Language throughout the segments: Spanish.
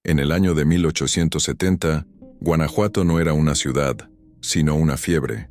En el año de 1870, Guanajuato no era una ciudad, sino una fiebre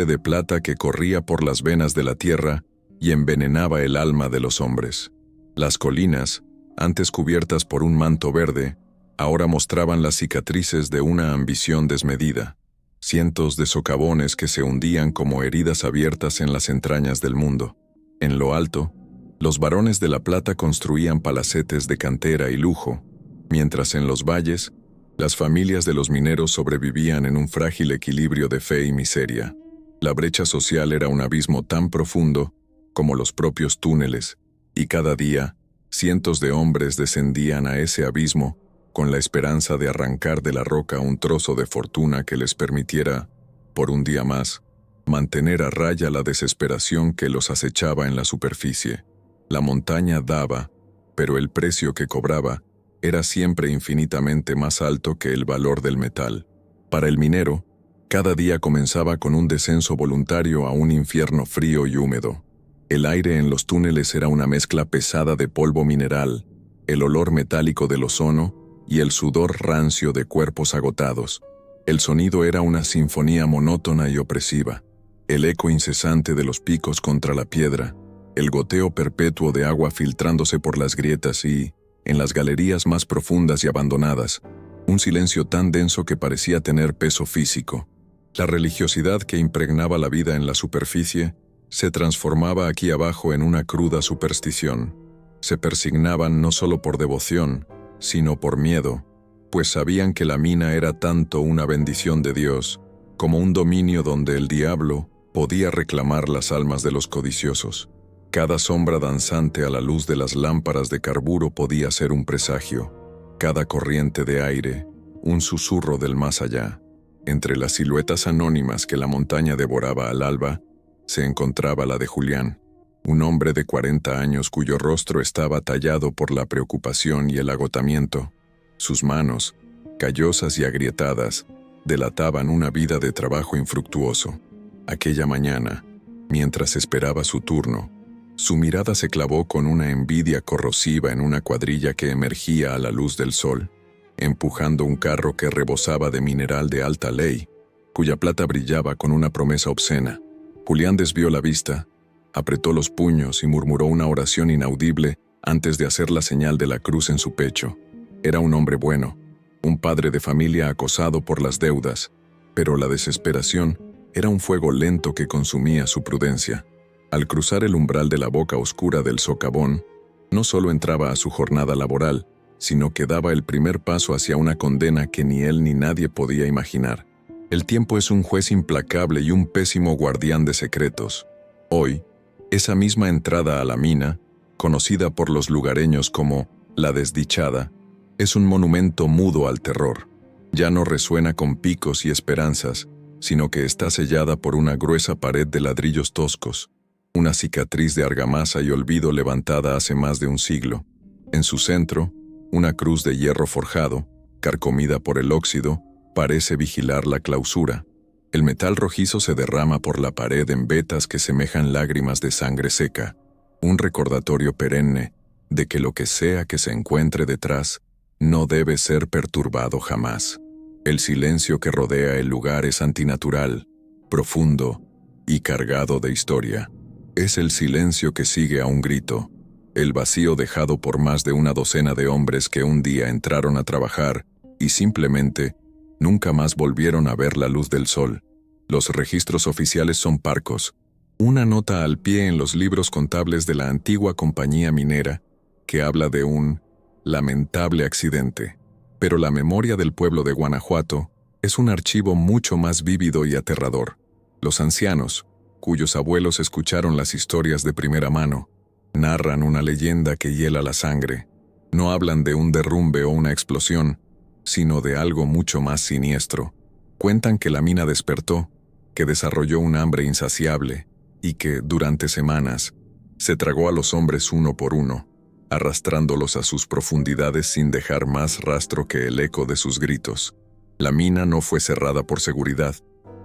de plata que corría por las venas de la tierra y envenenaba el alma de los hombres. Las colinas, antes cubiertas por un manto verde, ahora mostraban las cicatrices de una ambición desmedida, cientos de socavones que se hundían como heridas abiertas en las entrañas del mundo. En lo alto, los varones de la plata construían palacetes de cantera y lujo, mientras en los valles, las familias de los mineros sobrevivían en un frágil equilibrio de fe y miseria. La brecha social era un abismo tan profundo como los propios túneles, y cada día, cientos de hombres descendían a ese abismo con la esperanza de arrancar de la roca un trozo de fortuna que les permitiera, por un día más, mantener a raya la desesperación que los acechaba en la superficie. La montaña daba, pero el precio que cobraba era siempre infinitamente más alto que el valor del metal. Para el minero, cada día comenzaba con un descenso voluntario a un infierno frío y húmedo. El aire en los túneles era una mezcla pesada de polvo mineral, el olor metálico del ozono y el sudor rancio de cuerpos agotados. El sonido era una sinfonía monótona y opresiva, el eco incesante de los picos contra la piedra, el goteo perpetuo de agua filtrándose por las grietas y, en las galerías más profundas y abandonadas, un silencio tan denso que parecía tener peso físico. La religiosidad que impregnaba la vida en la superficie se transformaba aquí abajo en una cruda superstición. Se persignaban no solo por devoción, sino por miedo, pues sabían que la mina era tanto una bendición de Dios como un dominio donde el diablo podía reclamar las almas de los codiciosos. Cada sombra danzante a la luz de las lámparas de carburo podía ser un presagio, cada corriente de aire, un susurro del más allá. Entre las siluetas anónimas que la montaña devoraba al alba, se encontraba la de Julián, un hombre de 40 años cuyo rostro estaba tallado por la preocupación y el agotamiento. Sus manos, callosas y agrietadas, delataban una vida de trabajo infructuoso. Aquella mañana, mientras esperaba su turno, su mirada se clavó con una envidia corrosiva en una cuadrilla que emergía a la luz del sol, empujando un carro que rebosaba de mineral de alta ley, cuya plata brillaba con una promesa obscena. Julián desvió la vista, apretó los puños y murmuró una oración inaudible antes de hacer la señal de la cruz en su pecho. Era un hombre bueno, un padre de familia acosado por las deudas, pero la desesperación era un fuego lento que consumía su prudencia. Al cruzar el umbral de la boca oscura del socavón, no solo entraba a su jornada laboral, sino que daba el primer paso hacia una condena que ni él ni nadie podía imaginar. El tiempo es un juez implacable y un pésimo guardián de secretos. Hoy, esa misma entrada a la mina, conocida por los lugareños como La Desdichada, es un monumento mudo al terror. Ya no resuena con picos y esperanzas, sino que está sellada por una gruesa pared de ladrillos toscos, una cicatriz de argamasa y olvido levantada hace más de un siglo. En su centro, una cruz de hierro forjado, carcomida por el óxido, parece vigilar la clausura. El metal rojizo se derrama por la pared en vetas que semejan lágrimas de sangre seca, un recordatorio perenne de que lo que sea que se encuentre detrás no debe ser perturbado jamás. El silencio que rodea el lugar es antinatural, profundo y cargado de historia. Es el silencio que sigue a un grito, el vacío dejado por más de una docena de hombres que un día entraron a trabajar y simplemente nunca más volvieron a ver la luz del sol. Los registros oficiales son parcos, una nota al pie en los libros contables de la antigua compañía minera que habla de un lamentable accidente. Pero la memoria del pueblo de Guanajuato es un archivo mucho más vívido y aterrador. Los ancianos, cuyos abuelos escucharon las historias de primera mano, narran una leyenda que hiela la sangre. No hablan de un derrumbe o una explosión, sino de algo mucho más siniestro. Cuentan que la mina despertó, que desarrolló un hambre insaciable y que, durante semanas, se tragó a los hombres uno por uno, arrastrándolos a sus profundidades sin dejar más rastro que el eco de sus gritos. La mina no fue cerrada por seguridad,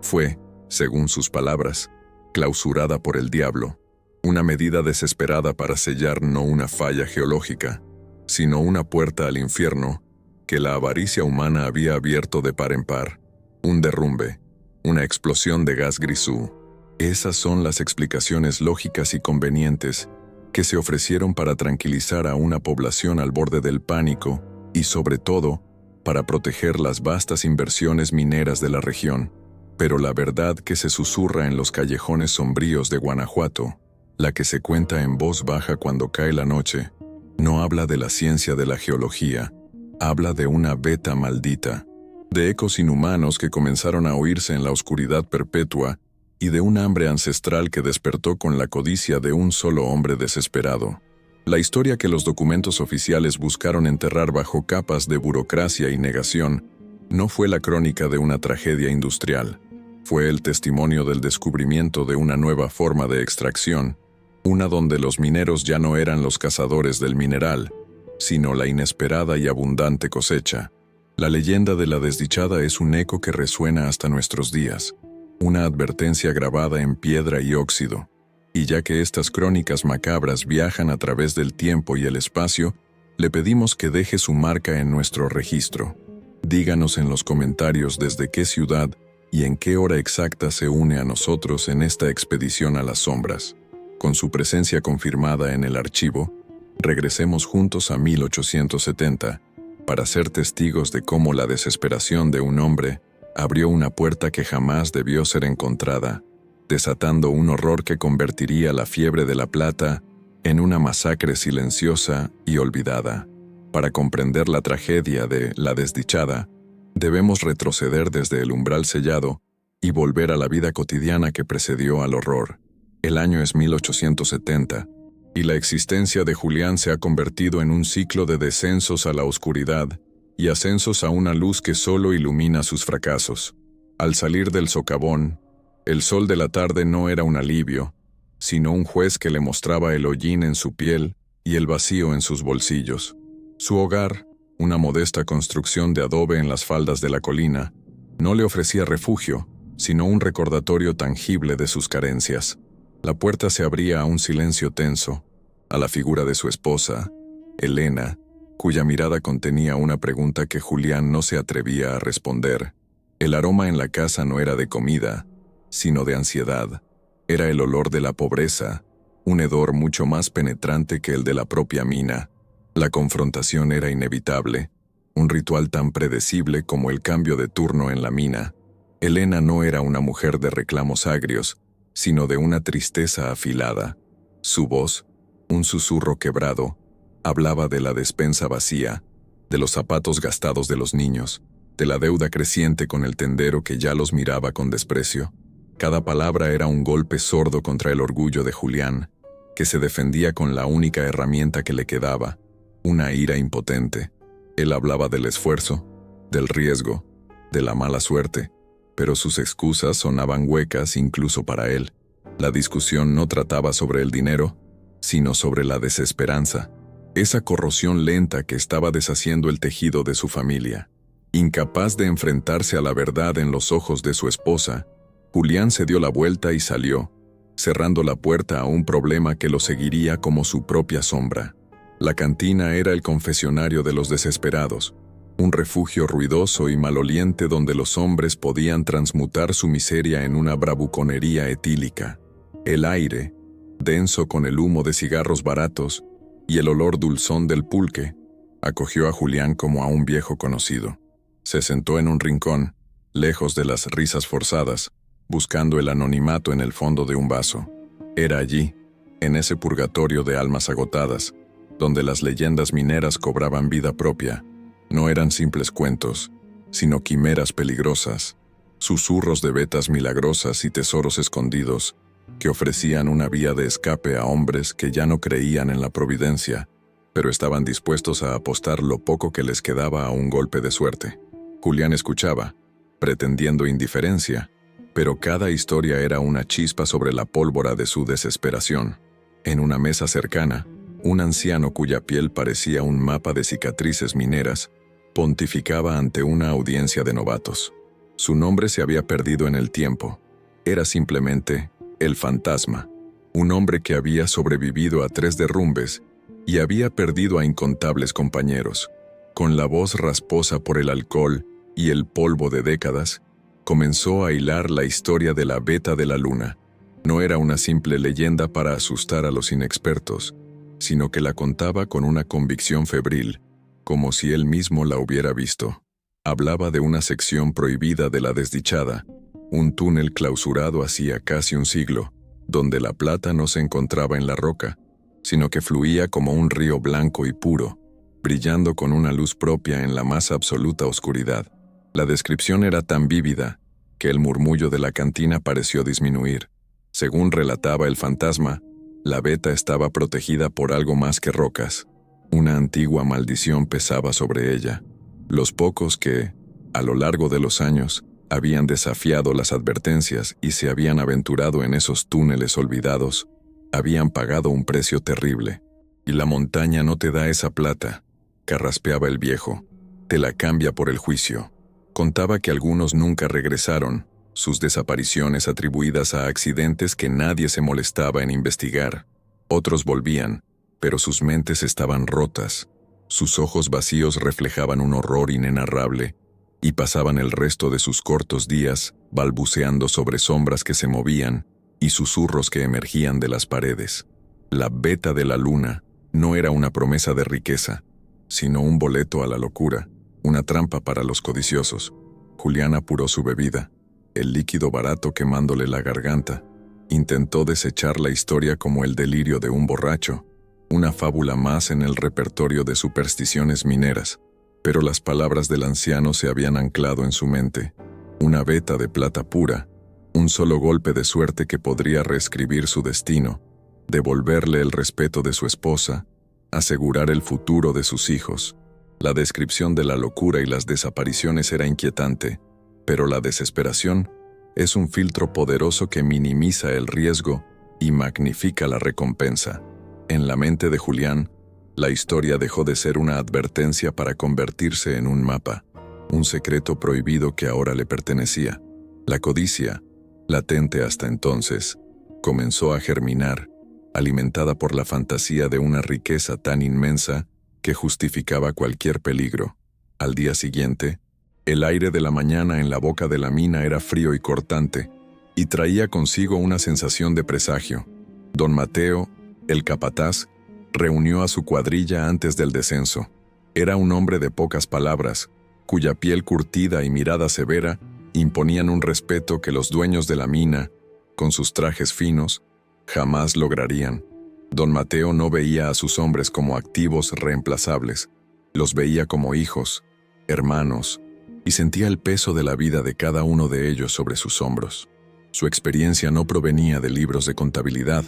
fue, según sus palabras, clausurada por el diablo, una medida desesperada para sellar no una falla geológica, sino una puerta al infierno que la avaricia humana había abierto de par en par. Un derrumbe, una explosión de gas grisú. Esas son las explicaciones lógicas y convenientes que se ofrecieron para tranquilizar a una población al borde del pánico y, sobre todo, para proteger las vastas inversiones mineras de la región. Pero la verdad que se susurra en los callejones sombríos de Guanajuato, la que se cuenta en voz baja cuando cae la noche, no habla de la ciencia de la geología, habla de una beta maldita, de ecos inhumanos que comenzaron a oírse en la oscuridad perpetua y de un hambre ancestral que despertó con la codicia de un solo hombre desesperado. La historia que los documentos oficiales buscaron enterrar bajo capas de burocracia y negación no fue la crónica de una tragedia industrial, fue el testimonio del descubrimiento de una nueva forma de extracción, una donde los mineros ya no eran los cazadores del mineral, sino la inesperada y abundante cosecha. La leyenda de la desdichada es un eco que resuena hasta nuestros días, una advertencia grabada en piedra y óxido. Y ya que estas crónicas macabras viajan a través del tiempo y el espacio, le pedimos que deje su marca en nuestro registro. Díganos en los comentarios desde qué ciudad y en qué hora exacta se une a nosotros en esta expedición a las sombras. Con su presencia confirmada en el archivo, regresemos juntos a 1870 para ser testigos de cómo la desesperación de un hombre abrió una puerta que jamás debió ser encontrada, desatando un horror que convertiría la fiebre de la plata en una masacre silenciosa y olvidada. Para comprender la tragedia de la desdichada, debemos retroceder desde el umbral sellado y volver a la vida cotidiana que precedió al horror. El año es 1870, y la existencia de Julián se ha convertido en un ciclo de descensos a la oscuridad y ascensos a una luz que solo ilumina sus fracasos. Al salir del socavón, el sol de la tarde no era un alivio, sino un juez que le mostraba el hollín en su piel y el vacío en sus bolsillos. Su hogar, una modesta construcción de adobe en las faldas de la colina, no le ofrecía refugio, sino un recordatorio tangible de sus carencias. La puerta se abría a un silencio tenso, a la figura de su esposa, Elena, cuya mirada contenía una pregunta que Julián no se atrevía a responder. El aroma en la casa no era de comida, sino de ansiedad. Era el olor de la pobreza, un hedor mucho más penetrante que el de la propia mina. La confrontación era inevitable, un ritual tan predecible como el cambio de turno en la mina. Elena no era una mujer de reclamos agrios, sino de una tristeza afilada. Su voz, un susurro quebrado, hablaba de la despensa vacía, de los zapatos gastados de los niños, de la deuda creciente con el tendero que ya los miraba con desprecio. Cada palabra era un golpe sordo contra el orgullo de Julián, que se defendía con la única herramienta que le quedaba, una ira impotente. Él hablaba del esfuerzo, del riesgo, de la mala suerte, pero sus excusas sonaban huecas incluso para él. La discusión no trataba sobre el dinero, sino sobre la desesperanza, esa corrosión lenta que estaba deshaciendo el tejido de su familia. Incapaz de enfrentarse a la verdad en los ojos de su esposa, Julián se dio la vuelta y salió, cerrando la puerta a un problema que lo seguiría como su propia sombra. La cantina era el confesionario de los desesperados, un refugio ruidoso y maloliente donde los hombres podían transmutar su miseria en una bravuconería etílica. El aire, denso con el humo de cigarros baratos y el olor dulzón del pulque, acogió a Julián como a un viejo conocido. Se sentó en un rincón, lejos de las risas forzadas, buscando el anonimato en el fondo de un vaso. Era allí, en ese purgatorio de almas agotadas, donde las leyendas mineras cobraban vida propia. No eran simples cuentos, sino quimeras peligrosas, susurros de vetas milagrosas y tesoros escondidos que ofrecían una vía de escape a hombres que ya no creían en la providencia, pero estaban dispuestos a apostar lo poco que les quedaba a un golpe de suerte. Julián escuchaba, pretendiendo indiferencia, pero cada historia era una chispa sobre la pólvora de su desesperación. En una mesa cercana, un anciano cuya piel parecía un mapa de cicatrices mineras, pontificaba ante una audiencia de novatos. Su nombre se había perdido en el tiempo. Era simplemente el fantasma, un hombre que había sobrevivido a 3 derrumbes y había perdido a incontables compañeros. Con la voz rasposa por el alcohol y el polvo de décadas, comenzó a hilar la historia de la Beta de la Luna. No era una simple leyenda para asustar a los inexpertos, sino que la contaba con una convicción febril, como si él mismo la hubiera visto. Hablaba de una sección prohibida de la desdichada, un túnel clausurado hacía casi un siglo, donde la plata no se encontraba en la roca, sino que fluía como un río blanco y puro, brillando con una luz propia en la más absoluta oscuridad. La descripción era tan vívida que el murmullo de la cantina pareció disminuir. Según relataba el fantasma, la Beta estaba protegida por algo más que rocas. Una antigua maldición pesaba sobre ella. Los pocos que, a lo largo de los años, habían desafiado las advertencias y se habían aventurado en esos túneles olvidados, habían pagado un precio terrible. Y la montaña no te da esa plata, carraspeaba el viejo, te la cambia por el juicio. Contaba que algunos nunca regresaron, sus desapariciones atribuidas a accidentes que nadie se molestaba en investigar. Otros volvían, pero sus mentes estaban rotas. Sus ojos vacíos reflejaban un horror inenarrable y pasaban el resto de sus cortos días balbuceando sobre sombras que se movían y susurros que emergían de las paredes. La Beta de la Luna no era una promesa de riqueza, sino un boleto a la locura, una trampa para los codiciosos. Julián apuró su bebida, el líquido barato quemándole la garganta. Intentó desechar la historia como el delirio de un borracho, una fábula más en el repertorio de supersticiones mineras, pero las palabras del anciano se habían anclado en su mente. Una Beta de plata pura, un solo golpe de suerte que podría reescribir su destino, devolverle el respeto de su esposa, asegurar el futuro de sus hijos. La descripción de la locura y las desapariciones era inquietante, pero la desesperación es un filtro poderoso que minimiza el riesgo y magnifica la recompensa. En la mente de Julián, la historia dejó de ser una advertencia para convertirse en un mapa, un secreto prohibido que ahora le pertenecía. La codicia, latente hasta entonces, comenzó a germinar, alimentada por la fantasía de una riqueza tan inmensa que justificaba cualquier peligro. Al día siguiente, el aire de la mañana en la boca de la mina era frío y cortante, y traía consigo una sensación de presagio. Don Mateo, el capataz, reunió a su cuadrilla antes del descenso. Era un hombre de pocas palabras, cuya piel curtida y mirada severa imponían un respeto que los dueños de la mina, con sus trajes finos, jamás lograrían. Don Mateo no veía a sus hombres como activos reemplazables, los veía como hijos, hermanos, y sentía el peso de la vida de cada uno de ellos sobre sus hombros. Su experiencia no provenía de libros de contabilidad,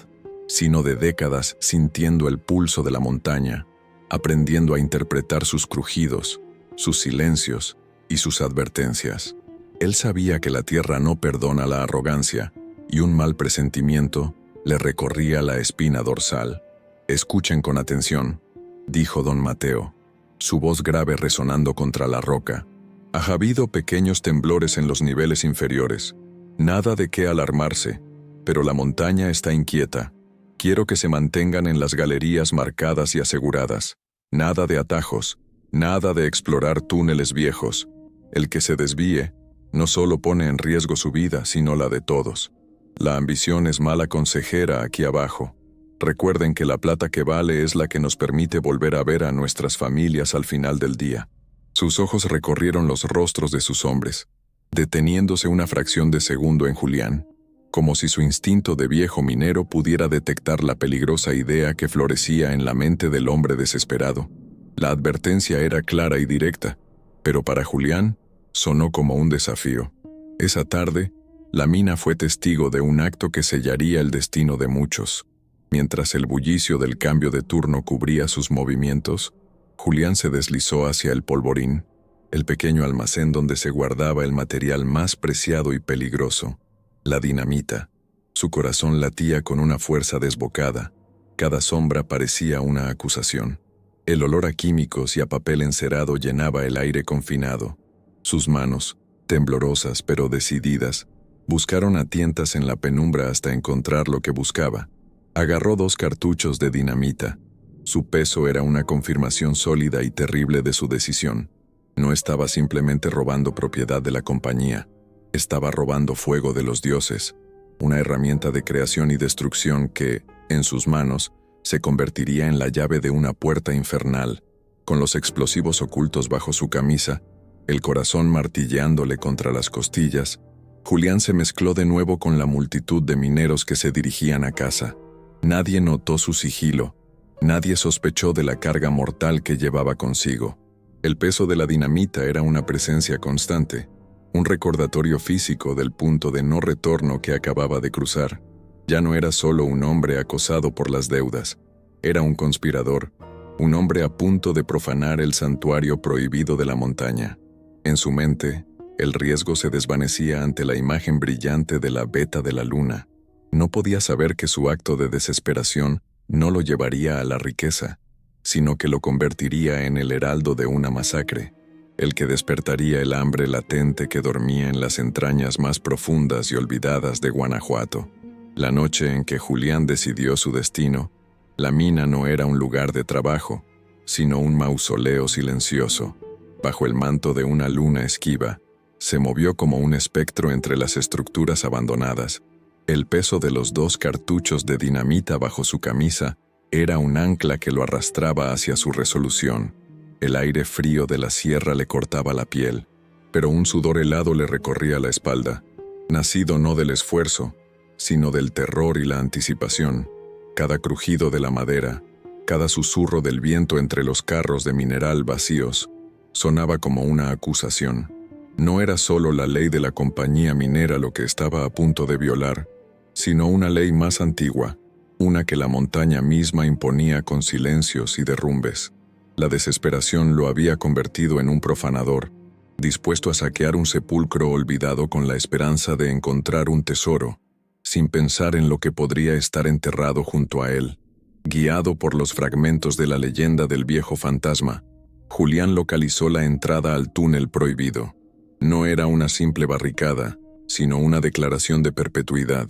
sino de décadas sintiendo el pulso de la montaña, aprendiendo a interpretar sus crujidos, sus silencios y sus advertencias. Él sabía que la tierra no perdona la arrogancia, y un mal presentimiento le recorría la espina dorsal. «Escuchen con atención», dijo don Mateo, su voz grave resonando contra la roca. «Ha habido pequeños temblores en los niveles inferiores. Nada de qué alarmarse, pero la montaña está inquieta. Quiero que se mantengan en las galerías marcadas y aseguradas. Nada de atajos, nada de explorar túneles viejos. El que se desvíe no solo pone en riesgo su vida, sino la de todos. La ambición es mala consejera aquí abajo. Recuerden que la plata que vale es la que nos permite volver a ver a nuestras familias al final del día». Sus ojos recorrieron los rostros de sus hombres, deteniéndose una fracción de segundo en Julián, como si su instinto de viejo minero pudiera detectar la peligrosa idea que florecía en la mente del hombre desesperado. La advertencia era clara y directa, pero para Julián sonó como un desafío. Esa tarde, la mina fue testigo de un acto que sellaría el destino de muchos. Mientras el bullicio del cambio de turno cubría sus movimientos, Julián se deslizó hacia el polvorín, el pequeño almacén donde se guardaba el material más preciado y peligroso, la dinamita. Su corazón latía con una fuerza desbocada. Cada sombra parecía una acusación. El olor a químicos y a papel encerado llenaba el aire confinado. Sus manos, temblorosas pero decididas, buscaron a tientas en la penumbra hasta encontrar lo que buscaba. Agarró 2 cartuchos de dinamita, Su peso era una confirmación sólida y terrible de su decisión. No estaba simplemente robando propiedad de la compañía, estaba robando fuego de los dioses, una herramienta de creación y destrucción que, en sus manos, se convertiría en la llave de una puerta infernal. Con los explosivos ocultos bajo su camisa, el corazón martilleándole contra las costillas, Julián se mezcló de nuevo con la multitud de mineros que se dirigían a casa. Nadie notó su sigilo, nadie sospechó de la carga mortal que llevaba consigo. El peso de la dinamita era una presencia constante, un recordatorio físico del punto de no retorno que acababa de cruzar. Ya no era solo un hombre acosado por las deudas, era un conspirador, un hombre a punto de profanar el santuario prohibido de la montaña. En su mente, el riesgo se desvanecía ante la imagen brillante de la veta de la luna. No podía saber que su acto de desesperación no lo llevaría a la riqueza, sino que lo convertiría en el heraldo de una masacre, el que despertaría el hambre latente que dormía en las entrañas más profundas y olvidadas de Guanajuato. La noche en que Julián decidió su destino, la mina no era un lugar de trabajo, sino un mausoleo silencioso. Bajo el manto de una luna esquiva, se movió como un espectro entre las estructuras abandonadas. El peso de los 2 cartuchos de dinamita bajo su camisa era un ancla que lo arrastraba hacia su resolución. El aire frío de la sierra le cortaba la piel, pero un sudor helado le recorría la espalda, nacido no del esfuerzo, sino del terror y la anticipación. Cada crujido de la madera, cada susurro del viento entre los carros de mineral vacíos, sonaba como una acusación. No era solo la ley de la compañía minera lo que estaba a punto de violar, sino una ley más antigua, una que la montaña misma imponía con silencios y derrumbes. La desesperación lo había convertido en un profanador, dispuesto a saquear un sepulcro olvidado con la esperanza de encontrar un tesoro, sin pensar en lo que podría estar enterrado junto a él. Guiado por los fragmentos de la leyenda del viejo fantasma, Julián localizó la entrada al túnel prohibido. No era una simple barricada, sino una declaración de perpetuidad.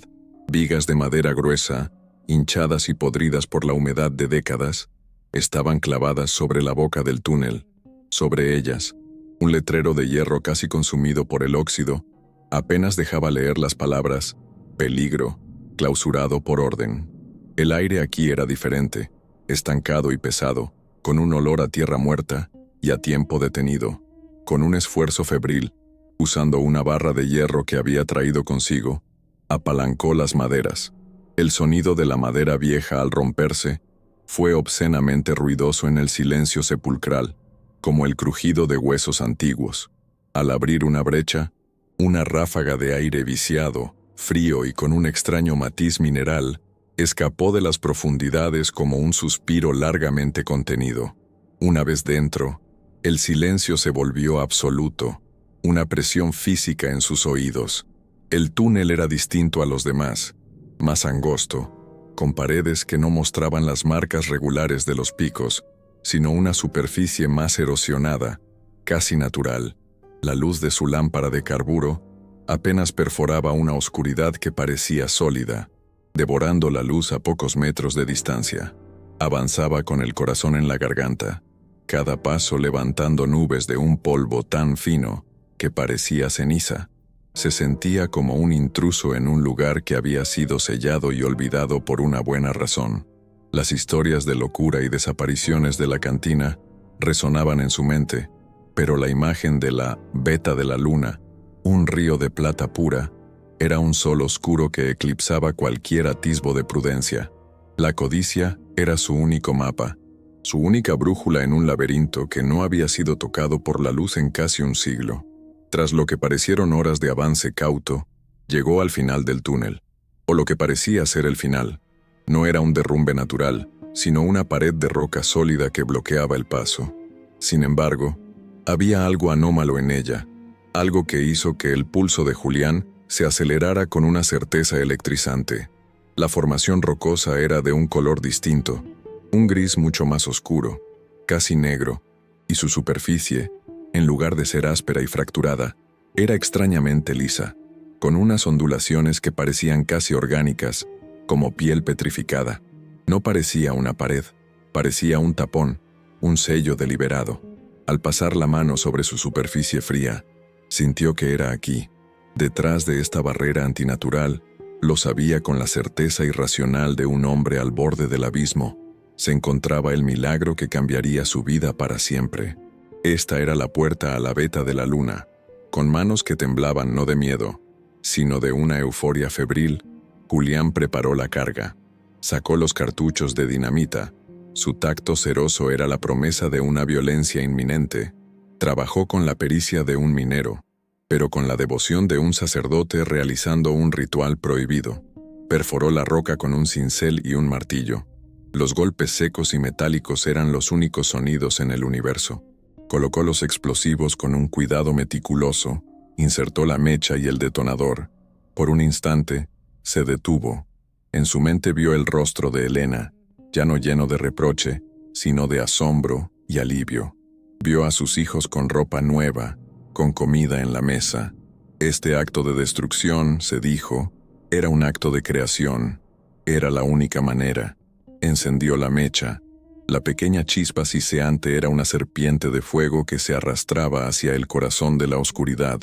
Vigas de madera gruesa, hinchadas y podridas por la humedad de décadas, estaban clavadas sobre la boca del túnel. Sobre ellas, un letrero de hierro casi consumido por el óxido, apenas dejaba leer las palabras «peligro, clausurado por orden». El aire aquí era diferente, estancado y pesado, con un olor a tierra muerta y a tiempo detenido. Con un esfuerzo febril, usando una barra de hierro que había traído consigo, apalancó las maderas. El sonido de la madera vieja al romperse fue obscenamente ruidoso en el silencio sepulcral, como el crujido de huesos antiguos. Al abrir una brecha, una ráfaga de aire viciado, frío y con un extraño matiz mineral, escapó de las profundidades como un suspiro largamente contenido. Una vez dentro, el silencio se volvió absoluto, una presión física en sus oídos. El túnel era distinto a los demás, más angosto, con paredes que no mostraban las marcas regulares de los picos, sino una superficie más erosionada, casi natural. La luz de su lámpara de carburo apenas perforaba una oscuridad que parecía sólida, devorando la luz a pocos metros de distancia. Avanzaba con el corazón en la garganta, cada paso levantando nubes de un polvo tan fino que parecía ceniza. Se sentía como un intruso en un lugar que había sido sellado y olvidado por una buena razón. Las historias de locura y desapariciones de la cantina resonaban en su mente, pero la imagen de la veta de la luna, un río de plata pura, era un sol oscuro que eclipsaba cualquier atisbo de prudencia. La codicia era su único mapa, su única brújula en un laberinto que no había sido tocado por la luz en casi un siglo. Tras lo que parecieron horas de avance cauto, llegó al final del túnel, o lo que parecía ser el final. No era un derrumbe natural, sino una pared de roca sólida que bloqueaba el paso. Sin embargo, había algo anómalo en ella, algo que hizo que el pulso de Julián se acelerara con una certeza electrizante. La formación rocosa era de un color distinto, un gris mucho más oscuro, casi negro, y su superficie, en lugar de ser áspera y fracturada, era extrañamente lisa, con unas ondulaciones que parecían casi orgánicas, como piel petrificada. No parecía una pared, Parecía un tapón, un sello deliberado. Al pasar la mano sobre su superficie fría, sintió que era aquí. Detrás de esta barrera antinatural, lo sabía con la certeza irracional de un hombre al borde del abismo, se encontraba el milagro que cambiaría su vida para siempre. Esta era la puerta a la veta de la luna. Con manos que temblaban no de miedo, sino de una euforia febril, Julián preparó la carga. Sacó los cartuchos de dinamita. Su tacto ceroso era la promesa de una violencia inminente. Trabajó con la pericia de un minero, pero con la devoción de un sacerdote realizando un ritual prohibido. Perforó la roca con un cincel y un martillo. Los golpes secos y metálicos eran los únicos sonidos en el universo. Colocó los explosivos con un cuidado meticuloso, insertó la mecha y el detonador. Por un instante, se detuvo. En su mente vio el rostro de Elena, ya no lleno de reproche, sino de asombro y alivio. Vio a sus hijos con ropa nueva, con comida en la mesa. Este acto de destrucción, se dijo, era un acto de creación. Era la única manera. Encendió la mecha. La pequeña chispa siseante era una serpiente de fuego que se arrastraba hacia el corazón de la oscuridad,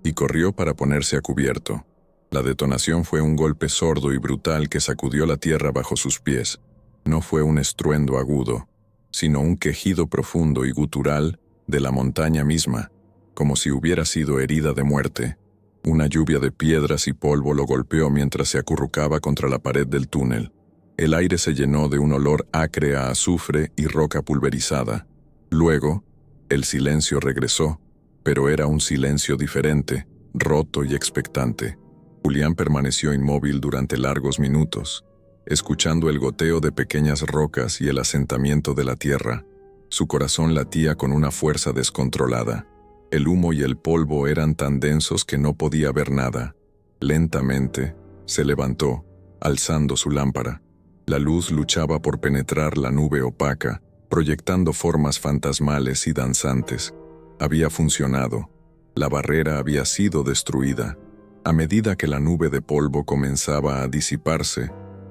y corrió para ponerse a cubierto. La detonación fue un golpe sordo y brutal que sacudió la tierra bajo sus pies. No fue un estruendo agudo, sino un quejido profundo y gutural de la montaña misma, como si hubiera sido herida de muerte. Una lluvia de piedras y polvo lo golpeó mientras se acurrucaba contra la pared del túnel. El aire se llenó de un olor acre a azufre y roca pulverizada. Luego, el silencio regresó, pero era un silencio diferente, roto y expectante. Julián permaneció inmóvil durante largos minutos, escuchando el goteo de pequeñas rocas y el asentamiento de la tierra. Su corazón latía con una fuerza descontrolada. El humo y el polvo eran tan densos que no podía ver nada. Lentamente, se levantó, alzando su lámpara. La luz luchaba por penetrar la nube opaca, proyectando formas fantasmales y danzantes. Había funcionado. La barrera había sido destruida. A medida que la nube de polvo comenzaba a disiparse,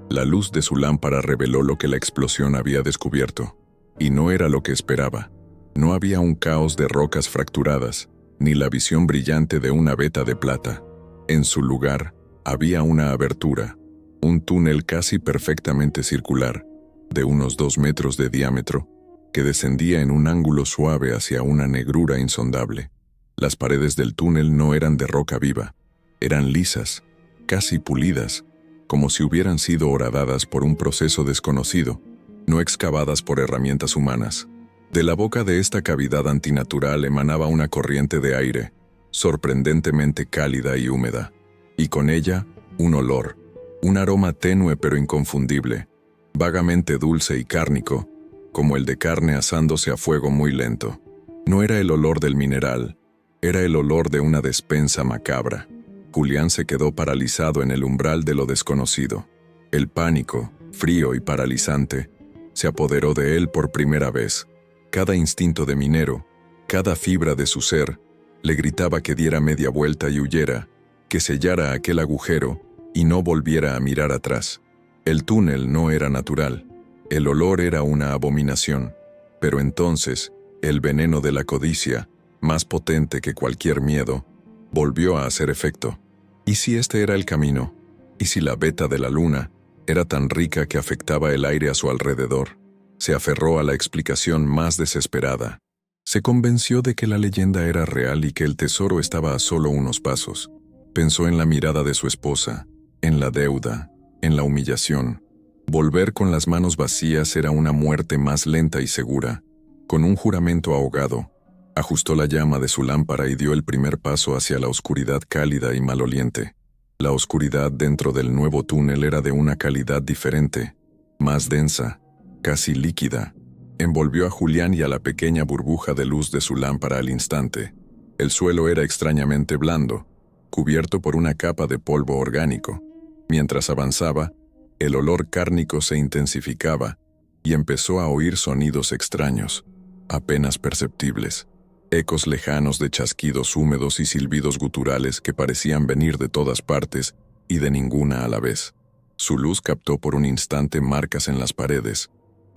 la luz de su lámpara reveló lo que la explosión había descubierto. Y no era lo que esperaba. No había un caos de rocas fracturadas, ni la visión brillante de una veta de plata. En su lugar, había una abertura. Un túnel casi perfectamente circular, de unos 2 metros de diámetro, que descendía en un ángulo suave hacia una negrura insondable. Las paredes del túnel no eran de roca viva, eran lisas, casi pulidas, como si hubieran sido horadadas por un proceso desconocido, no excavadas por herramientas humanas. De la boca de esta cavidad antinatural emanaba una corriente de aire, sorprendentemente cálida y húmeda, y con ella, un olor. Un aroma tenue pero inconfundible, vagamente dulce y cárnico, como el de carne asándose a fuego muy lento. No era el olor del mineral, era el olor de una despensa macabra. Julián se quedó paralizado en el umbral de lo desconocido. El pánico, frío y paralizante, se apoderó de él por primera vez. Cada instinto de minero, cada fibra de su ser, le gritaba que diera media vuelta y huyera, que sellara aquel agujero y no volviera a mirar atrás. El túnel no era natural, el olor era una abominación, pero entonces, el veneno de la codicia, más potente que cualquier miedo, volvió a hacer efecto. ¿Y si este era el camino? ¿Y si la veta de la luna era tan rica que afectaba el aire a su alrededor? Se aferró a la explicación más desesperada. Se convenció de que la leyenda era real y que el tesoro estaba a solo unos pasos. Pensó en la mirada de su esposa, en la deuda, en la humillación. Volver con las manos vacías era una muerte más lenta y segura. Con un juramento ahogado, ajustó la llama de su lámpara y dio el primer paso hacia la oscuridad cálida y maloliente. La oscuridad dentro del nuevo túnel era de una calidad diferente, más densa, casi líquida. Envolvió a Julián y a la pequeña burbuja de luz de su lámpara al instante. El suelo era extrañamente blando, cubierto por una capa de polvo orgánico. Mientras avanzaba, el olor cárnico se intensificaba y empezó a oír sonidos extraños, apenas perceptibles, ecos lejanos de chasquidos húmedos y silbidos guturales que parecían venir de todas partes y de ninguna a la vez. Su luz captó por un instante marcas en las paredes,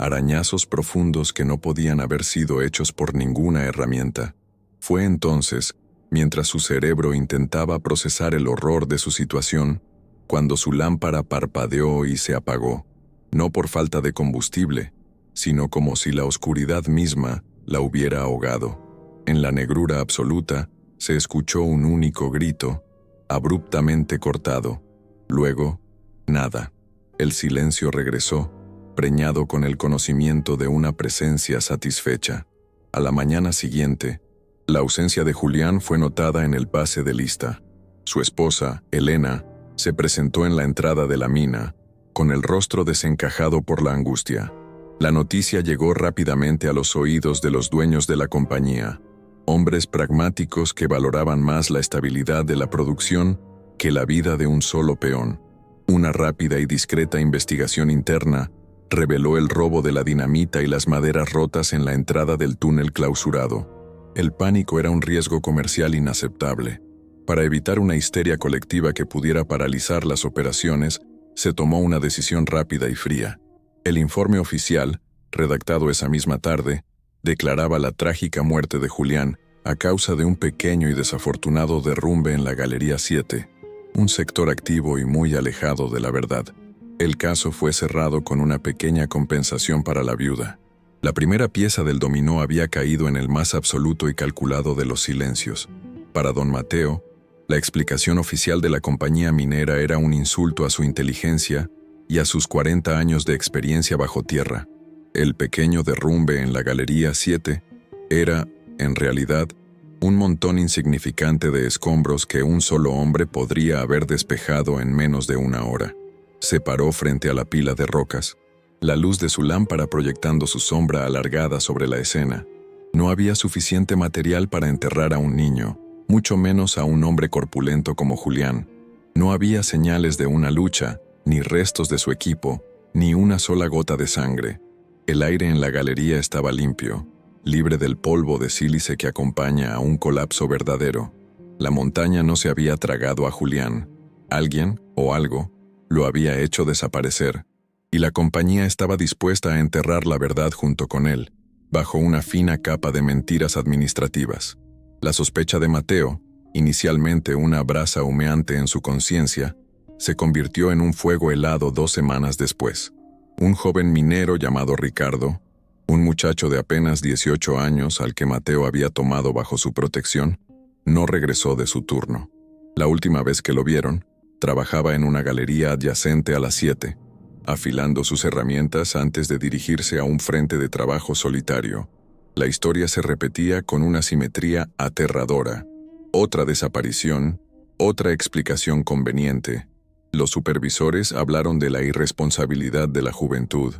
arañazos profundos que no podían haber sido hechos por ninguna herramienta. Fue entonces, mientras su cerebro intentaba procesar el horror de su situación, cuando su lámpara parpadeó y se apagó, no por falta de combustible, sino como si la oscuridad misma la hubiera ahogado. En la negrura absoluta se escuchó un único grito, abruptamente cortado. Luego, nada. El silencio regresó, preñado con el conocimiento de una presencia satisfecha. A la mañana siguiente, la ausencia de Julián fue notada en el pase de lista. Su esposa, Elena, se presentó en la entrada de la mina, con el rostro desencajado por la angustia. La noticia llegó rápidamente a los oídos de los dueños de la compañía, hombres pragmáticos que valoraban más la estabilidad de la producción que la vida de un solo peón. Una rápida y discreta investigación interna reveló el robo de la dinamita y las maderas rotas en la entrada del túnel clausurado. El pánico era un riesgo comercial inaceptable. Para evitar una histeria colectiva que pudiera paralizar las operaciones, se tomó una decisión rápida y fría. El informe oficial, redactado esa misma tarde, declaraba la trágica muerte de Julián a causa de un pequeño y desafortunado derrumbe en la Galería 7, un sector activo y muy alejado de la verdad. El caso fue cerrado con una pequeña compensación para la viuda. La primera pieza del dominó había caído en el más absoluto y calculado de los silencios. Para don Mateo, la explicación oficial de la compañía minera era un insulto a su inteligencia y a sus 40 años de experiencia bajo tierra. El pequeño derrumbe en la Galería 7 era, en realidad, un montón insignificante de escombros que un solo hombre podría haber despejado en menos de una hora. Se paró frente a la pila de rocas, la luz de su lámpara proyectando su sombra alargada sobre la escena. No había suficiente material para enterrar a un niño, mucho menos a un hombre corpulento como Julián. No había señales de una lucha, ni restos de su equipo, ni una sola gota de sangre. El aire en la galería estaba limpio, libre del polvo de sílice que acompaña a un colapso verdadero. La montaña no se había tragado a Julián. Alguien, o algo, lo había hecho desaparecer, y la compañía estaba dispuesta a enterrar la verdad junto con él, bajo una fina capa de mentiras administrativas. La sospecha de Mateo, inicialmente una brasa humeante en su conciencia, se convirtió en un fuego helado 2 semanas después. Un joven minero llamado Ricardo, un muchacho de apenas 18 años al que Mateo había tomado bajo su protección, no regresó de su turno. La última vez que lo vieron, trabajaba en una galería adyacente a las 7, afilando sus herramientas antes de dirigirse a un frente de trabajo solitario. La historia se repetía con una simetría aterradora. Otra desaparición, otra explicación conveniente. Los supervisores hablaron de la irresponsabilidad de la juventud,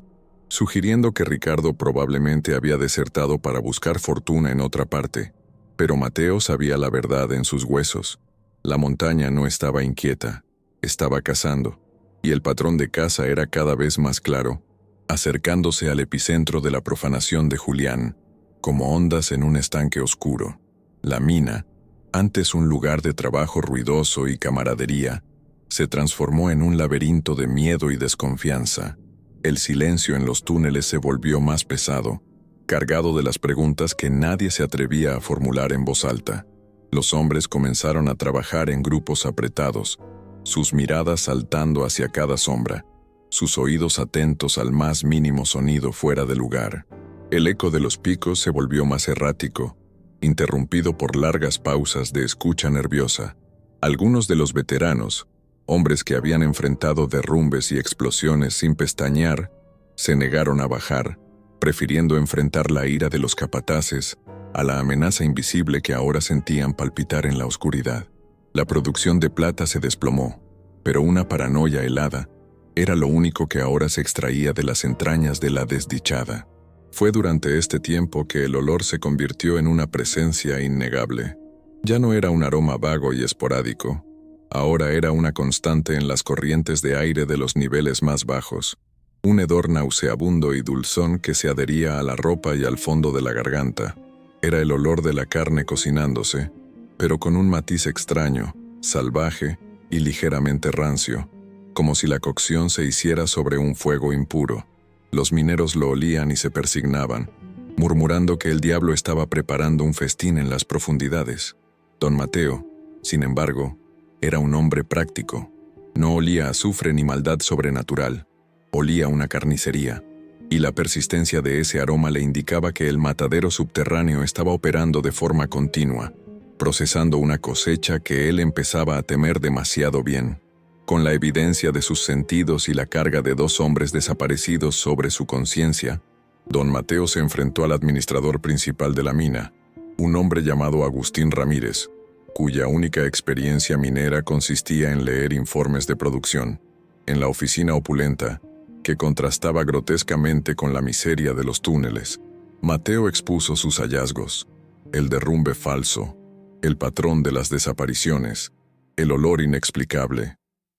sugiriendo que Ricardo probablemente había desertado para buscar fortuna en otra parte. Pero Mateo sabía la verdad en sus huesos. La montaña no estaba inquieta, estaba cazando, y el patrón de caza era cada vez más claro, acercándose al epicentro de la profanación de Julián, como ondas en un estanque oscuro. La mina, antes un lugar de trabajo ruidoso y camaradería, se transformó en un laberinto de miedo y desconfianza. El silencio en los túneles se volvió más pesado, cargado de las preguntas que nadie se atrevía a formular en voz alta. Los hombres comenzaron a trabajar en grupos apretados, sus miradas saltando hacia cada sombra, sus oídos atentos al más mínimo sonido fuera de lugar. El eco de los picos se volvió más errático, interrumpido por largas pausas de escucha nerviosa. Algunos de los veteranos, hombres que habían enfrentado derrumbes y explosiones sin pestañear, se negaron a bajar, prefiriendo enfrentar la ira de los capataces a la amenaza invisible que ahora sentían palpitar en la oscuridad. La producción de plata se desplomó, pero una paranoia helada era lo único que ahora se extraía de las entrañas de la desdichada. Fue durante este tiempo que el olor se convirtió en una presencia innegable. Ya no era un aroma vago y esporádico, ahora era una constante en las corrientes de aire de los niveles más bajos, un hedor nauseabundo y dulzón que se adhería a la ropa y al fondo de la garganta. Era el olor de la carne cocinándose, pero con un matiz extraño, salvaje y ligeramente rancio, como si la cocción se hiciera sobre un fuego impuro. Los mineros lo olían y se persignaban, murmurando que el diablo estaba preparando un festín en las profundidades. Don Mateo, sin embargo, era un hombre práctico. No olía a azufre ni maldad sobrenatural, olía a una carnicería, y la persistencia de ese aroma le indicaba que el matadero subterráneo estaba operando de forma continua, procesando una cosecha que él empezaba a temer demasiado bien. Con la evidencia de sus sentidos y la carga de 2 hombres desaparecidos sobre su conciencia, don Mateo se enfrentó al administrador principal de la mina, un hombre llamado Agustín Ramírez, cuya única experiencia minera consistía en leer informes de producción. En la oficina opulenta, que contrastaba grotescamente con la miseria de los túneles, Mateo expuso sus hallazgos: el derrumbe falso, el patrón de las desapariciones, el olor inexplicable.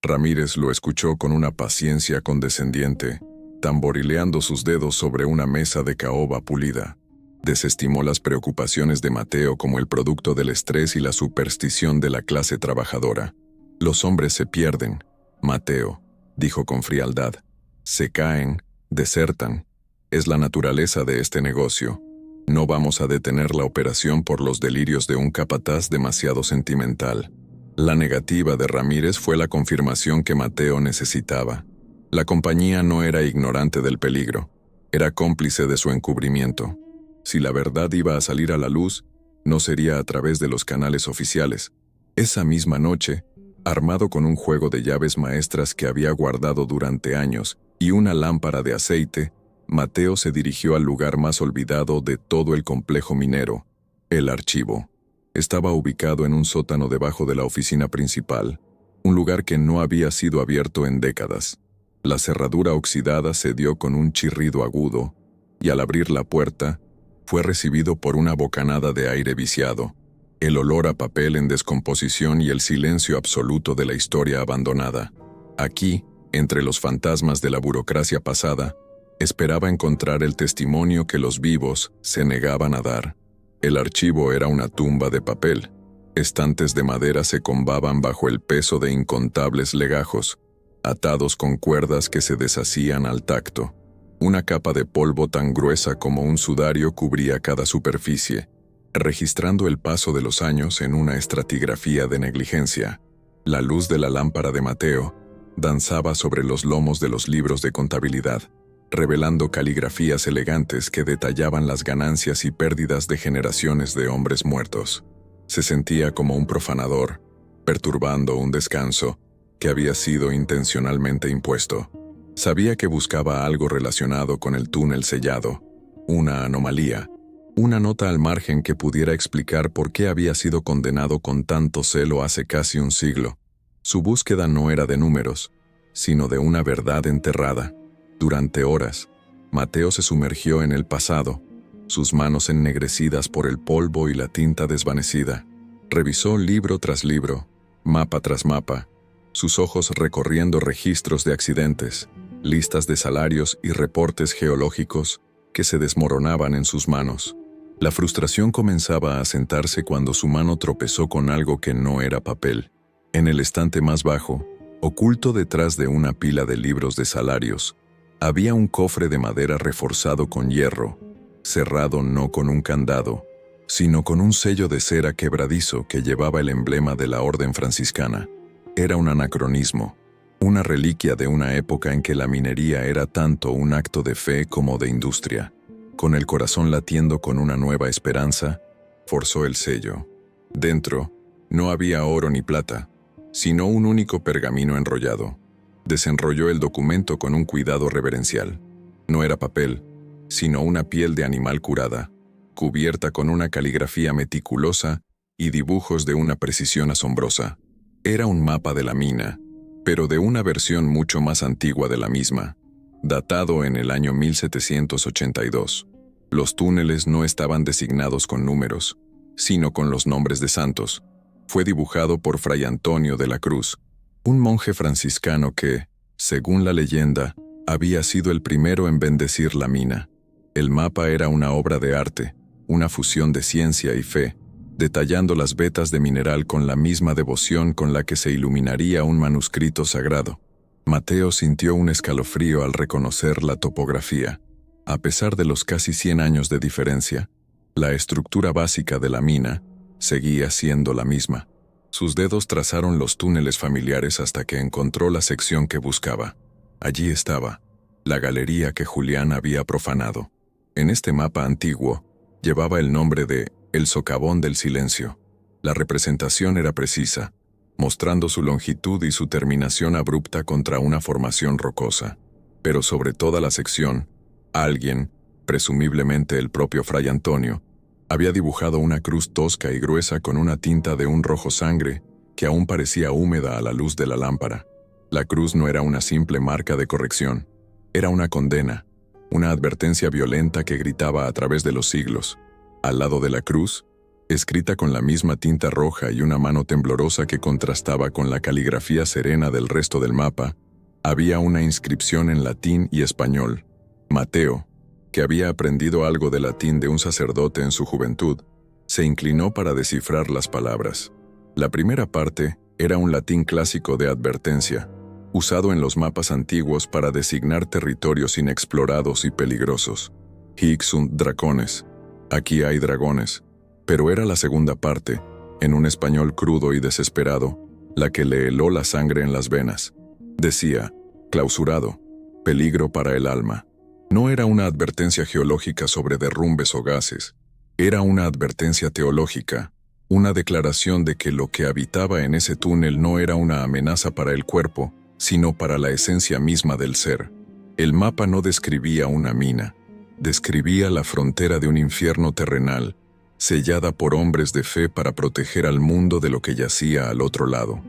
Ramírez lo escuchó con una paciencia condescendiente, tamborileando sus dedos sobre una mesa de caoba pulida. Desestimó las preocupaciones de Mateo como el producto del estrés y la superstición de la clase trabajadora. Los hombres se pierden, Mateo, dijo con frialdad. Se caen, desertan. Es la naturaleza de este negocio. No vamos a detener la operación por los delirios de un capataz demasiado sentimental. La negativa de Ramírez fue la confirmación que Mateo necesitaba. La compañía no era ignorante del peligro, era cómplice de su encubrimiento. Si la verdad iba a salir a la luz, no sería a través de los canales oficiales. Esa misma noche, armado con un juego de llaves maestras que había guardado durante años y una lámpara de aceite, Mateo se dirigió al lugar más olvidado de todo el complejo minero, el archivo. Estaba ubicado en un sótano debajo de la oficina principal, un lugar que no había sido abierto en décadas. La cerradura oxidada se dio con un chirrido agudo, y al abrir la puerta, fue recibido por una bocanada de aire viciado, el olor a papel en descomposición y el silencio absoluto de la historia abandonada. Aquí, entre los fantasmas de la burocracia pasada, esperaba encontrar el testimonio que los vivos se negaban a dar. El archivo era una tumba de papel. Estantes de madera se combaban bajo el peso de incontables legajos, atados con cuerdas que se deshacían al tacto. Una capa de polvo tan gruesa como un sudario cubría cada superficie, registrando el paso de los años en una estratigrafía de negligencia. La luz de la lámpara de Mateo danzaba sobre los lomos de los libros de contabilidad, revelando caligrafías elegantes que detallaban las ganancias y pérdidas de generaciones de hombres muertos. Se sentía como un profanador, perturbando un descanso que había sido intencionalmente impuesto. Sabía que buscaba algo relacionado con el túnel sellado, una anomalía, una nota al margen que pudiera explicar por qué había sido condenado con tanto celo hace casi un siglo. Su búsqueda no era de números, sino de una verdad enterrada. Durante horas, Mateo se sumergió en el pasado, sus manos ennegrecidas por el polvo y la tinta desvanecida. Revisó libro tras libro, mapa tras mapa, sus ojos recorriendo registros de accidentes, listas de salarios y reportes geológicos que se desmoronaban en sus manos. La frustración comenzaba a sentarse cuando su mano tropezó con algo que no era papel. En el estante más bajo, oculto detrás de una pila de libros de salarios, había un cofre de madera reforzado con hierro, cerrado no con un candado, sino con un sello de cera quebradizo que llevaba el emblema de la orden franciscana. Era un anacronismo, una reliquia de una época en que la minería era tanto un acto de fe como de industria. Con el corazón latiendo con una nueva esperanza, forzó el sello. Dentro, no había oro ni plata, sino un único pergamino enrollado. Desenrolló el documento con un cuidado reverencial. No era papel, sino una piel de animal curada, cubierta con una caligrafía meticulosa y dibujos de una precisión asombrosa. Era un mapa de la mina, pero de una versión mucho más antigua de la misma, datado en el año 1782. Los túneles no estaban designados con números, sino con los nombres de santos. Fue dibujado por Fray Antonio de la Cruz, un monje franciscano que, según la leyenda, había sido el primero en bendecir la mina. El mapa era una obra de arte, una fusión de ciencia y fe, detallando las vetas de mineral con la misma devoción con la que se iluminaría un manuscrito sagrado. Mateo sintió un escalofrío al reconocer la topografía. A pesar de los casi 100 años de diferencia, la estructura básica de la mina seguía siendo la misma. Sus dedos trazaron los túneles familiares hasta que encontró la sección que buscaba. Allí estaba, la galería que Julián había profanado. En este mapa antiguo, llevaba el nombre de El Socavón del Silencio. La representación era precisa, mostrando su longitud y su terminación abrupta contra una formación rocosa. Pero sobre toda la sección, alguien, presumiblemente el propio Fray Antonio, había dibujado una cruz tosca y gruesa con una tinta de un rojo sangre que aún parecía húmeda a la luz de la lámpara. La cruz no era una simple marca de corrección, era una condena, una advertencia violenta que gritaba a través de los siglos. Al lado de la cruz, escrita con la misma tinta roja y una mano temblorosa que contrastaba con la caligrafía serena del resto del mapa, había una inscripción en latín y español. Mateo, que había aprendido algo de latín de un sacerdote en su juventud, se inclinó para descifrar las palabras. La primera parte era un latín clásico de advertencia, usado en los mapas antiguos para designar territorios inexplorados y peligrosos. Hic sunt dracones, aquí hay dragones. Pero era la segunda parte, en un español crudo y desesperado, la que le heló la sangre en las venas. Decía, clausurado, peligro para el alma. No era una advertencia geológica sobre derrumbes o gases, era una advertencia teológica, una declaración de que lo que habitaba en ese túnel no era una amenaza para el cuerpo, sino para la esencia misma del ser. El mapa no describía una mina, describía la frontera de un infierno terrenal, sellada por hombres de fe para proteger al mundo de lo que yacía al otro lado.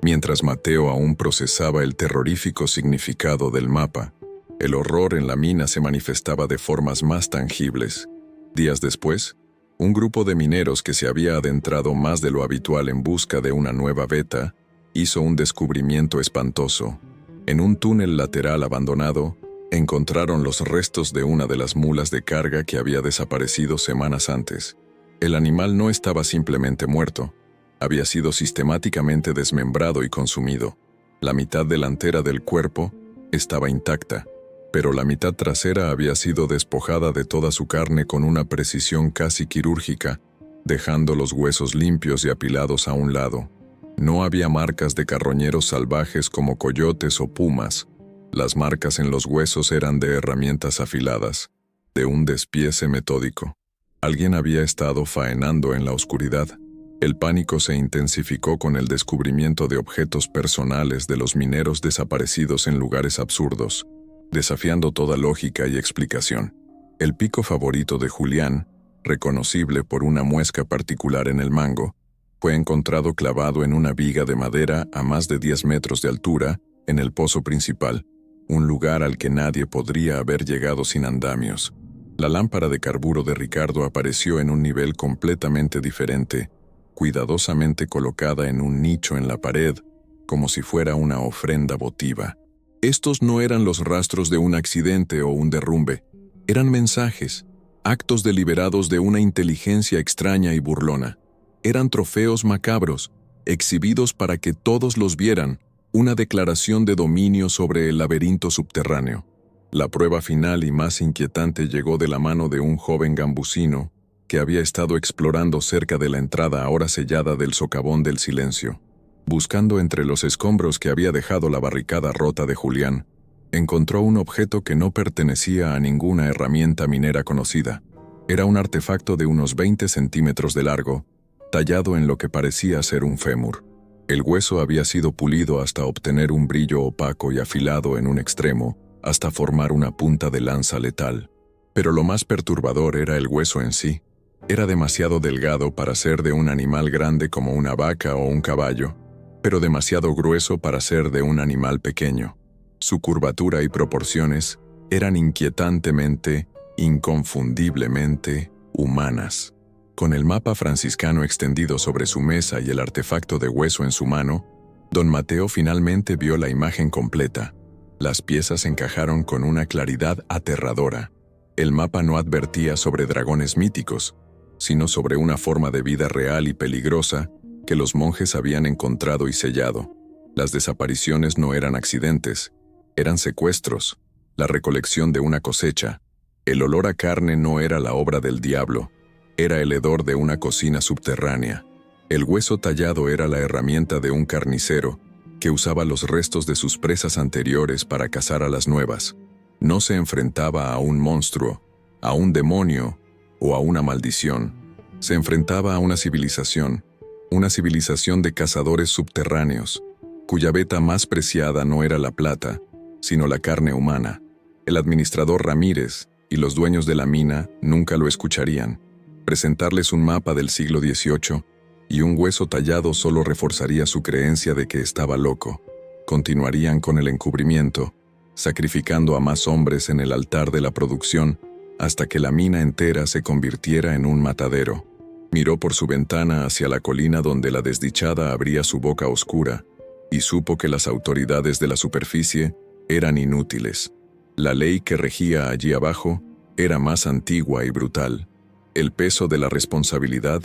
Mientras Mateo aún procesaba el terrorífico significado del mapa, el horror en la mina se manifestaba de formas más tangibles. Días después, un grupo de mineros que se había adentrado más de lo habitual en busca de una nueva veta, hizo un descubrimiento espantoso. En un túnel lateral abandonado, encontraron los restos de una de las mulas de carga que había desaparecido semanas antes. El animal no estaba simplemente muerto, había sido sistemáticamente desmembrado y consumido. La mitad delantera del cuerpo estaba intacta, pero la mitad trasera había sido despojada de toda su carne con una precisión casi quirúrgica, dejando los huesos limpios y apilados a un lado. No había marcas de carroñeros salvajes como coyotes o pumas. Las marcas en los huesos eran de herramientas afiladas, de un despiece metódico. Alguien había estado faenando en la oscuridad. El pánico se intensificó con el descubrimiento de objetos personales de los mineros desaparecidos en lugares absurdos, desafiando toda lógica y explicación. El pico favorito de Julián, reconocible por una muesca particular en el mango, fue encontrado clavado en una viga de madera a más de 10 metros de altura en el pozo principal, un lugar al que nadie podría haber llegado sin andamios. La lámpara de carburo de Ricardo apareció en un nivel completamente diferente, cuidadosamente colocada en un nicho en la pared, como si fuera una ofrenda votiva. Estos no eran los rastros de un accidente o un derrumbe, eran mensajes, actos deliberados de una inteligencia extraña y burlona. Eran trofeos macabros, exhibidos para que todos los vieran, una declaración de dominio sobre el laberinto subterráneo. La prueba final y más inquietante llegó de la mano de un joven gambusino que había estado explorando cerca de la entrada ahora sellada del Socavón del Silencio. Buscando entre los escombros que había dejado la barricada rota de Julián, encontró un objeto que no pertenecía a ninguna herramienta minera conocida. Era un artefacto de unos 20 centímetros de largo, tallado en lo que parecía ser un fémur. El hueso había sido pulido hasta obtener un brillo opaco y afilado en un extremo, hasta formar una punta de lanza letal. Pero lo más perturbador era el hueso en sí. Era demasiado delgado para ser de un animal grande como una vaca o un caballo, pero demasiado grueso para ser de un animal pequeño. Su curvatura y proporciones eran inquietantemente, inconfundiblemente, humanas. Con el mapa franciscano extendido sobre su mesa y el artefacto de hueso en su mano, don Mateo finalmente vio la imagen completa. Las piezas encajaron con una claridad aterradora. El mapa no advertía sobre dragones míticos, sino sobre una forma de vida real y peligrosa que los monjes habían encontrado y sellado. Las desapariciones no eran accidentes, eran secuestros, la recolección de una cosecha. El olor a carne no era la obra del diablo, era el hedor de una cocina subterránea. El hueso tallado era la herramienta de un carnicero que usaba los restos de sus presas anteriores para cazar a las nuevas. No se enfrentaba a un monstruo, a un demonio o a una maldición. Se enfrentaba a una civilización de cazadores subterráneos, cuya beta más preciada no era la plata, sino la carne humana. El administrador Ramírez y los dueños de la mina nunca lo escucharían. Presentarles un mapa del siglo XVIII y un hueso tallado solo reforzaría su creencia de que estaba loco. Continuarían con el encubrimiento, sacrificando a más hombres en el altar de la producción hasta que la mina entera se convirtiera en un matadero. Miró por su ventana hacia la colina donde la desdichada abría su boca oscura y supo que las autoridades de la superficie eran inútiles. La ley que regía allí abajo era más antigua y brutal. El peso de la responsabilidad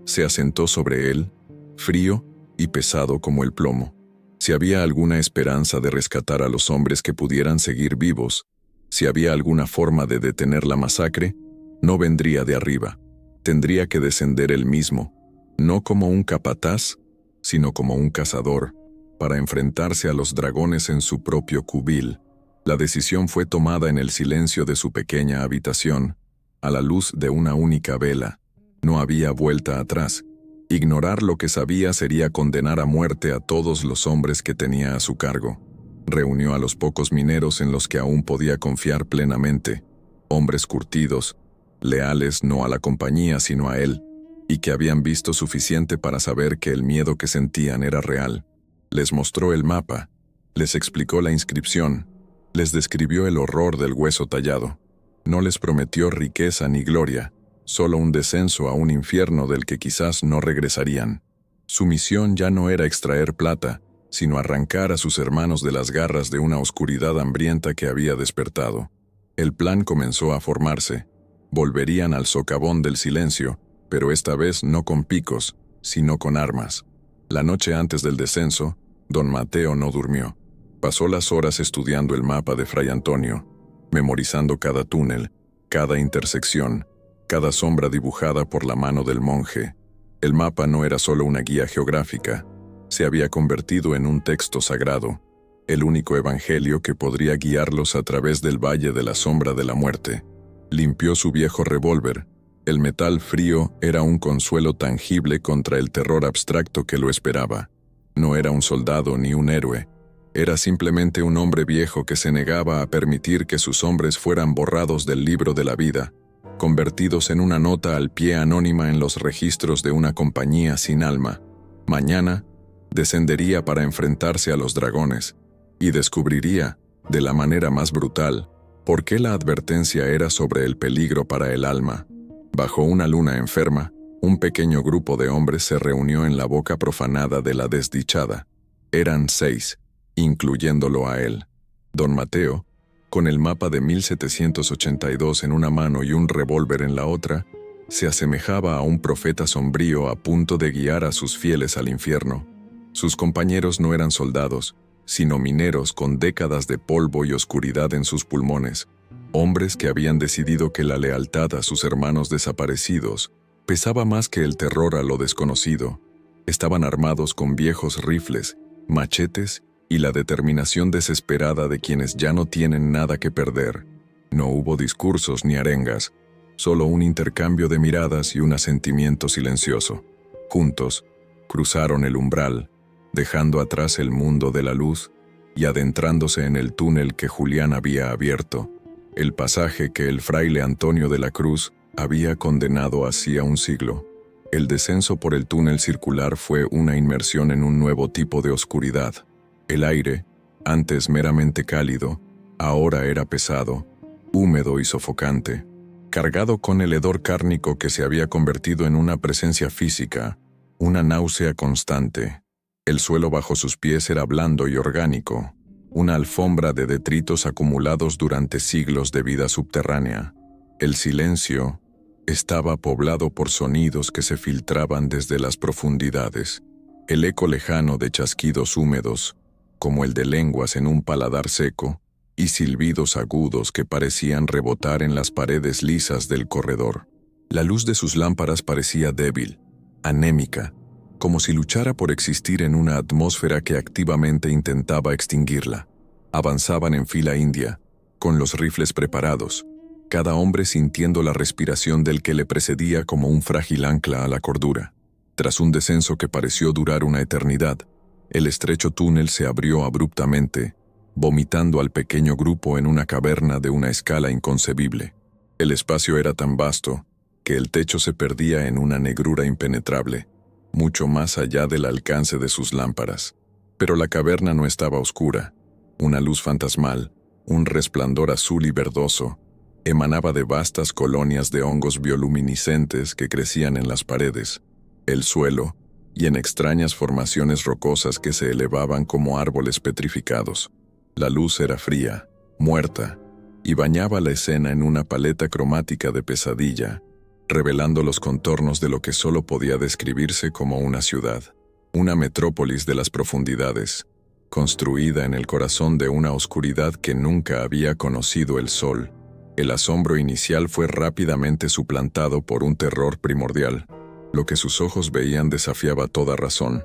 se asentó sobre él, frío y pesado como el plomo. Si había alguna esperanza de rescatar a los hombres que pudieran seguir vivos, si había alguna forma de detener la masacre, no vendría de arriba. Tendría que descender él mismo, no como un capataz, sino como un cazador, para enfrentarse a los dragones en su propio cubil. La decisión fue tomada en el silencio de su pequeña habitación, a la luz de una única vela. No había vuelta atrás. Ignorar lo que sabía sería condenar a muerte a todos los hombres que tenía a su cargo. Reunió a los pocos mineros en los que aún podía confiar plenamente, hombres curtidos, leales no a la compañía sino a él, y que habían visto suficiente para saber que el miedo que sentían era real. Les mostró el mapa, les explicó la inscripción, les describió el horror del hueso tallado. No les prometió riqueza ni gloria, solo un descenso a un infierno del que quizás no regresarían. Su misión ya no era extraer plata, sino arrancar a sus hermanos de las garras de una oscuridad hambrienta que había despertado. El plan comenzó a formarse. Volverían al socavón del silencio, pero esta vez no con picos, sino con armas. La noche antes del descenso, don Mateo no durmió. Pasó las horas estudiando el mapa de Fray Antonio, memorizando cada túnel, cada intersección, cada sombra dibujada por la mano del monje. El mapa no era solo una guía geográfica, se había convertido en un texto sagrado, el único evangelio que podría guiarlos a través del valle de la sombra de la muerte. Limpió su viejo revólver. El metal frío era un consuelo tangible contra el terror abstracto que lo esperaba. No era un soldado ni un héroe. Era simplemente un hombre viejo que se negaba a permitir que sus hombres fueran borrados del libro de la vida, convertidos en una nota al pie anónima en los registros de una compañía sin alma. Mañana, descendería para enfrentarse a los dragones, y descubriría, de la manera más brutal, por qué la advertencia era sobre el peligro para el alma. Bajo una luna enferma, un pequeño grupo de hombres se reunió en la boca profanada de la desdichada. Eran 6, incluyéndolo a él. Don Mateo, con el mapa de 1782 en una mano y un revólver en la otra, se asemejaba a un profeta sombrío a punto de guiar a sus fieles al infierno. Sus compañeros no eran soldados, sino mineros con décadas de polvo y oscuridad en sus pulmones, hombres que habían decidido que la lealtad a sus hermanos desaparecidos pesaba más que el terror a lo desconocido. Estaban armados con viejos rifles, machetes y la determinación desesperada de quienes ya no tienen nada que perder. No hubo discursos ni arengas, solo un intercambio de miradas y un asentimiento silencioso. Juntos, cruzaron el umbral, dejando atrás el mundo de la luz y adentrándose en el túnel que Julián había abierto, el pasaje que el fraile Antonio de la Cruz había condenado hacía un siglo. El descenso por el túnel circular fue una inmersión en un nuevo tipo de oscuridad. El aire, antes meramente cálido, ahora era pesado, húmedo y sofocante, cargado con el hedor cárnico que se había convertido en una presencia física, una náusea constante. El suelo bajo sus pies era blando y orgánico, una alfombra de detritos acumulados durante siglos de vida subterránea. El silencio estaba poblado por sonidos que se filtraban desde las profundidades. El eco lejano de chasquidos húmedos, como el de lenguas en un paladar seco, y silbidos agudos que parecían rebotar en las paredes lisas del corredor. La luz de sus lámparas parecía débil, anémica, como si luchara por existir en una atmósfera que activamente intentaba extinguirla. Avanzaban en fila india, con los rifles preparados, cada hombre sintiendo la respiración del que le precedía como un frágil ancla a la cordura. Tras un descenso que pareció durar una eternidad, el estrecho túnel se abrió abruptamente, vomitando al pequeño grupo en una caverna de una escala inconcebible. El espacio era tan vasto que el techo se perdía en una negrura impenetrable, mucho más allá del alcance de sus lámparas. Pero la caverna no estaba oscura. Una luz fantasmal, un resplandor azul y verdoso, emanaba de vastas colonias de hongos bioluminiscentes que crecían en las paredes, el suelo y en extrañas formaciones rocosas que se elevaban como árboles petrificados. La luz era fría, muerta, y bañaba la escena en una paleta cromática de pesadilla, revelando los contornos de lo que solo podía describirse como una ciudad, una metrópolis de las profundidades, construida en el corazón de una oscuridad que nunca había conocido el sol. El asombro inicial fue rápidamente suplantado por un terror primordial. Lo que sus ojos veían desafiaba toda razón.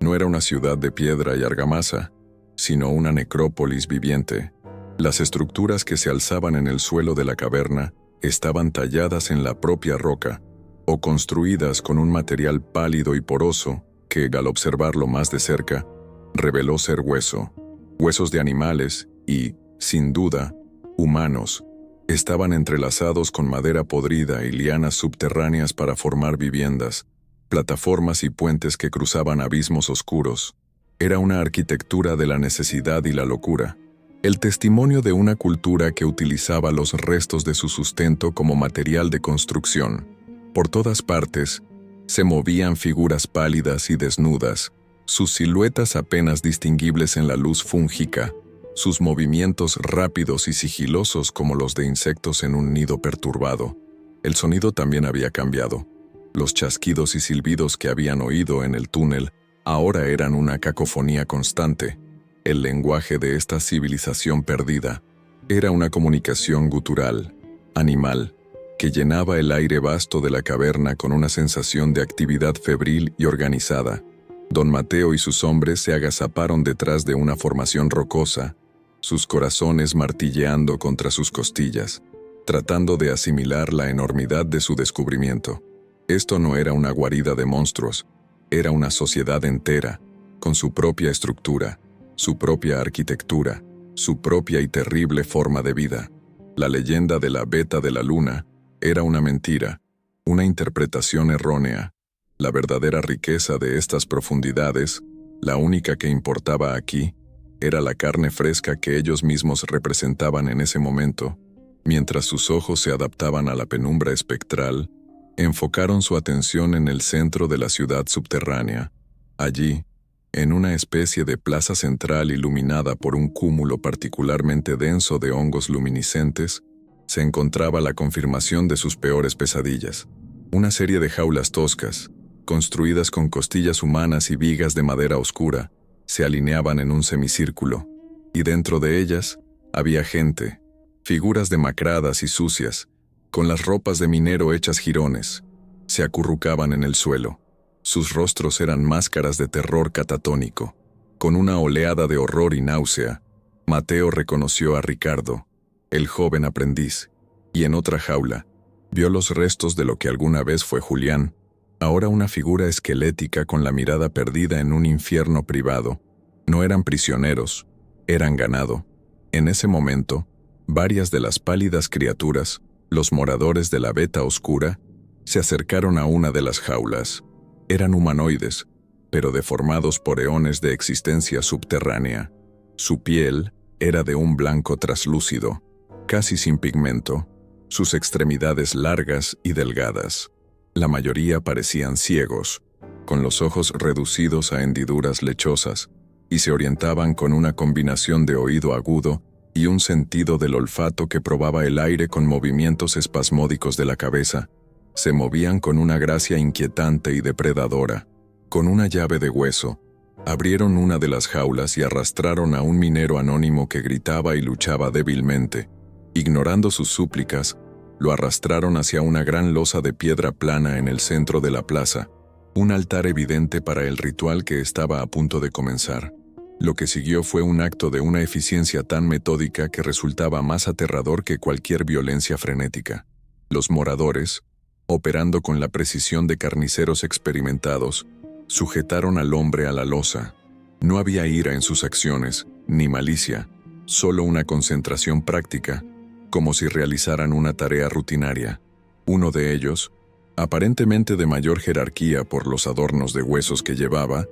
No era una ciudad de piedra y argamasa, sino una necrópolis viviente. Las estructuras que se alzaban en el suelo de la caverna estaban talladas en la propia roca, o construidas con un material pálido y poroso que, al observarlo más de cerca, reveló ser huesos de animales y, sin duda, humanos. Estaban entrelazados con madera podrida y lianas subterráneas para formar viviendas, plataformas y puentes que cruzaban abismos oscuros. Era una arquitectura de la necesidad y la locura, el testimonio de una cultura que utilizaba los restos de su sustento como material de construcción. Por todas partes, se movían figuras pálidas y desnudas, sus siluetas apenas distinguibles en la luz fúngica, sus movimientos rápidos y sigilosos como los de insectos en un nido perturbado. El sonido también había cambiado. Los chasquidos y silbidos que habían oído en el túnel ahora eran una cacofonía constante. El lenguaje de esta civilización perdida era una comunicación gutural, animal, que llenaba el aire vasto de la caverna con una sensación de actividad febril y organizada. Don Mateo y sus hombres se agazaparon detrás de una formación rocosa, sus corazones martilleando contra sus costillas, tratando de asimilar la enormidad de su descubrimiento. Esto no era una guarida de monstruos, era una sociedad entera, con su propia estructura, su propia arquitectura, su propia y terrible forma de vida. La leyenda de la Beta de la Luna era una mentira, una interpretación errónea. La verdadera riqueza de estas profundidades, la única que importaba aquí, era la carne fresca que ellos mismos representaban en ese momento. Mientras sus ojos se adaptaban a la penumbra espectral, enfocaron su atención en el centro de la ciudad subterránea. Allí, en una especie de plaza central iluminada por un cúmulo particularmente denso de hongos luminiscentes, se encontraba la confirmación de sus peores pesadillas. Una serie de jaulas toscas, construidas con costillas humanas y vigas de madera oscura, se alineaban en un semicírculo, y dentro de ellas había gente, figuras demacradas y sucias, con las ropas de minero hechas jirones, se acurrucaban en el suelo. Sus rostros eran máscaras de terror catatónico. Con una oleada de horror y náusea, Mateo reconoció a Ricardo, el joven aprendiz, y en otra jaula, vio los restos de lo que alguna vez fue Julián, ahora una figura esquelética con la mirada perdida en un infierno privado. No eran prisioneros, eran ganado. En ese momento, varias de las pálidas criaturas, los moradores de la Beta Oscura, se acercaron a una de las jaulas. Eran humanoides, pero deformados por eones de existencia subterránea. Su piel era de un blanco traslúcido, casi sin pigmento, sus extremidades largas y delgadas. La mayoría parecían ciegos, con los ojos reducidos a hendiduras lechosas, y se orientaban con una combinación de oído agudo y un sentido del olfato que probaba el aire con movimientos espasmódicos de la cabeza. Se movían con una gracia inquietante y depredadora, Con una llave de hueso, abrieron una de las jaulas y arrastraron a un minero anónimo que gritaba y luchaba débilmente. Ignorando sus súplicas, lo arrastraron hacia una gran losa de piedra plana en el centro de la plaza, un altar evidente para el ritual que estaba a punto de comenzar. Lo que siguió fue un acto de una eficiencia tan metódica que resultaba más aterrador que cualquier violencia frenética. Los moradores, operando con la precisión de carniceros experimentados, sujetaron al hombre a la losa. No había ira en sus acciones, ni malicia, solo una concentración práctica, como si realizaran una tarea rutinaria. Uno de ellos, aparentemente de mayor jerarquía por los adornos de huesos que llevaba,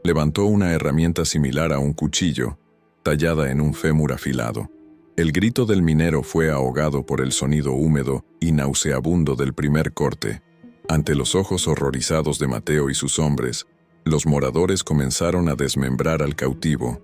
levantó una herramienta similar a un cuchillo, tallada en un fémur afilado. El grito del minero fue ahogado por el sonido húmedo y nauseabundo del primer corte. Ante los ojos horrorizados de Mateo y sus hombres, los moradores comenzaron a desmembrar al cautivo,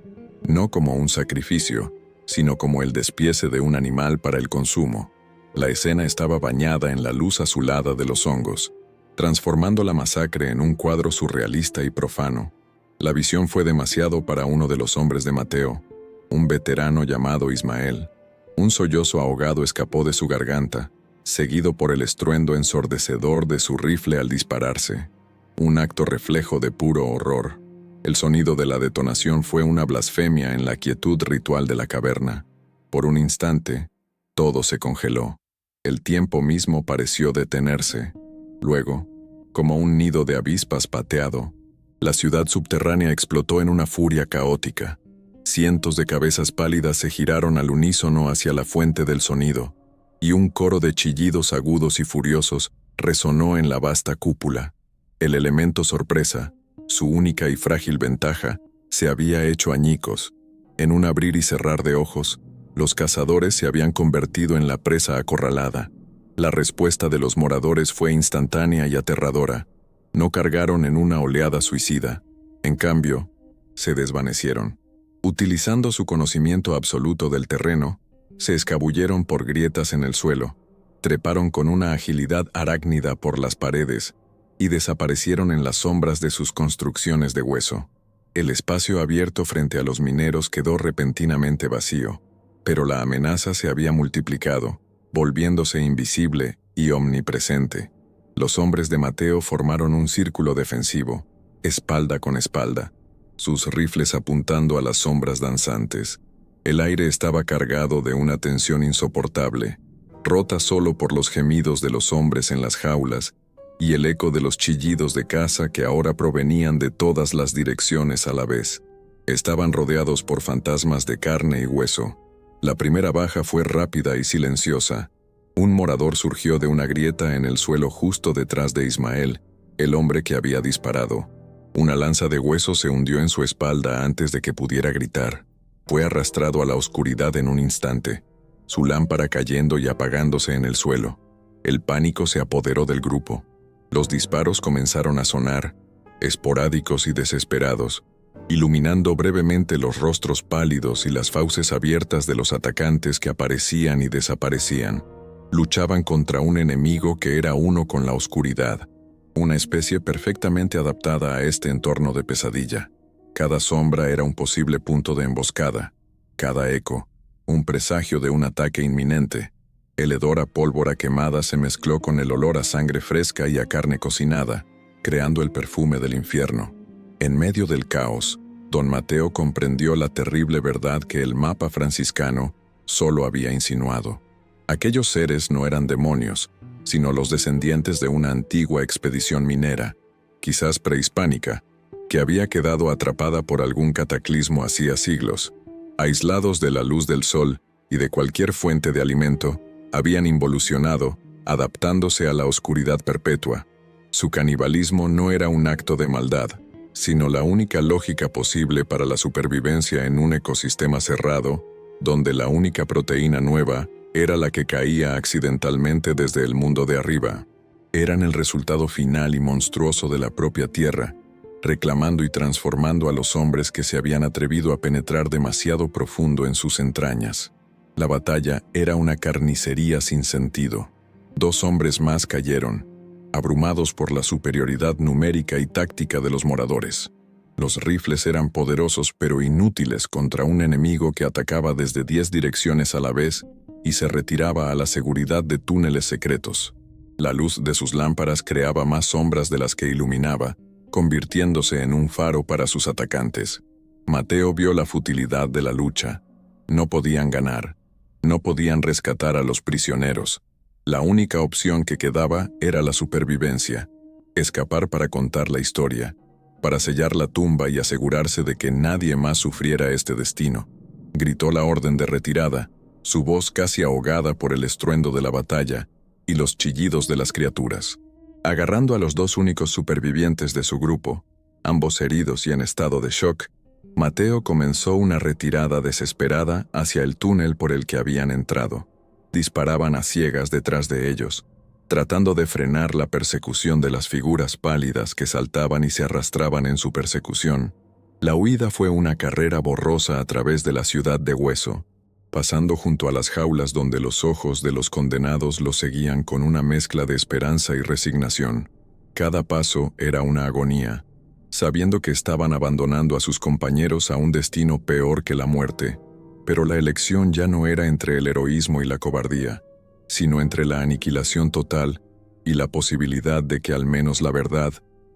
no como un sacrificio, sino como el despiece de un animal para el consumo. La escena estaba bañada en la luz azulada de los hongos, transformando la masacre en un cuadro surrealista y profano. La visión fue demasiado para uno de los hombres de Mateo, un veterano llamado Ismael. Un sollozo ahogado escapó de su garganta, seguido por el estruendo ensordecedor de su rifle al dispararse. Un acto reflejo de puro horror. El sonido de la detonación fue una blasfemia en la quietud ritual de la caverna. Por un instante, todo se congeló. El tiempo mismo pareció detenerse. Luego, como un nido de avispas pateado, la ciudad subterránea explotó en una furia caótica. Cientos de cabezas pálidas se giraron al unísono hacia la fuente del sonido, y un coro de chillidos agudos y furiosos resonó en la vasta cúpula. El elemento sorpresa, su única y frágil ventaja, se había hecho añicos. En un abrir y cerrar de ojos, los cazadores se habían convertido en la presa acorralada. La respuesta de los moradores fue instantánea y aterradora. No cargaron en una oleada suicida. En cambio, se desvanecieron. Utilizando su conocimiento absoluto del terreno, se escabulleron por grietas en el suelo, treparon con una agilidad arácnida por las paredes y desaparecieron en las sombras de sus construcciones de hueso. El espacio abierto frente a los mineros quedó repentinamente vacío, pero la amenaza se había multiplicado, volviéndose invisible y omnipresente. Los hombres de Mateo formaron un círculo defensivo, espalda con espalda, sus rifles apuntando a las sombras danzantes. El aire estaba cargado de una tensión insoportable, rota solo por los gemidos de los hombres en las jaulas y el eco de los chillidos de caza que ahora provenían de todas las direcciones a la vez. Estaban rodeados por fantasmas de carne y hueso. La primera baja fue rápida y silenciosa. Un morador surgió de una grieta en el suelo justo detrás de Ismael, el hombre que había disparado. Una lanza de hueso se hundió en su espalda antes de que pudiera gritar. Fue arrastrado a la oscuridad en un instante, su lámpara cayendo y apagándose en el suelo. El pánico se apoderó del grupo. Los disparos comenzaron a sonar, esporádicos y desesperados, iluminando brevemente los rostros pálidos y las fauces abiertas de los atacantes que aparecían y desaparecían. Luchaban contra un enemigo que era uno con la oscuridad, una especie perfectamente adaptada a este entorno de pesadilla. Cada sombra era un posible punto de emboscada, cada eco, un presagio de un ataque inminente. El hedor a pólvora quemada se mezcló con el olor a sangre fresca y a carne cocinada, creando el perfume del infierno. En medio del caos, don Mateo comprendió la terrible verdad que el mapa franciscano solo había insinuado. Aquellos seres no eran demonios, sino los descendientes de una antigua expedición minera, quizás prehispánica, que había quedado atrapada por algún cataclismo hacía siglos. Aislados de la luz del sol y de cualquier fuente de alimento, habían involucionado, adaptándose a la oscuridad perpetua. Su canibalismo no era un acto de maldad, sino la única lógica posible para la supervivencia en un ecosistema cerrado, donde la única proteína nueva era la que caía accidentalmente desde el mundo de arriba. Eran el resultado final y monstruoso de la propia tierra, reclamando y transformando a los hombres que se habían atrevido a penetrar demasiado profundo en sus entrañas. La batalla era una carnicería sin sentido. 2 hombres más cayeron, abrumados por la superioridad numérica y táctica de los moradores. Los rifles eran poderosos pero inútiles contra un enemigo que atacaba desde 10 direcciones a la vez y se retiraba a la seguridad de túneles secretos. La luz de sus lámparas creaba más sombras de las que iluminaba, convirtiéndose en un faro para sus atacantes. Mateo vio la futilidad de la lucha. No podían ganar. No podían rescatar a los prisioneros. La única opción que quedaba era la supervivencia. Escapar para contar la historia, para sellar la tumba y asegurarse de que nadie más sufriera este destino. Gritó la orden de retirada, su voz casi ahogada por el estruendo de la batalla y los chillidos de las criaturas. Agarrando a los dos únicos supervivientes de su grupo, ambos heridos y en estado de shock, Mateo comenzó una retirada desesperada hacia el túnel por el que habían entrado. Disparaban a ciegas detrás de ellos, tratando de frenar la persecución de las figuras pálidas que saltaban y se arrastraban en su persecución. La huida fue una carrera borrosa a través de la ciudad de hueso, pasando junto a las jaulas donde los ojos de los condenados los seguían con una mezcla de esperanza y resignación. Cada paso era una agonía, sabiendo que estaban abandonando a sus compañeros a un destino peor que la muerte, pero la elección ya no era entre el heroísmo y la cobardía, sino entre la aniquilación total y la posibilidad de que al menos la verdad,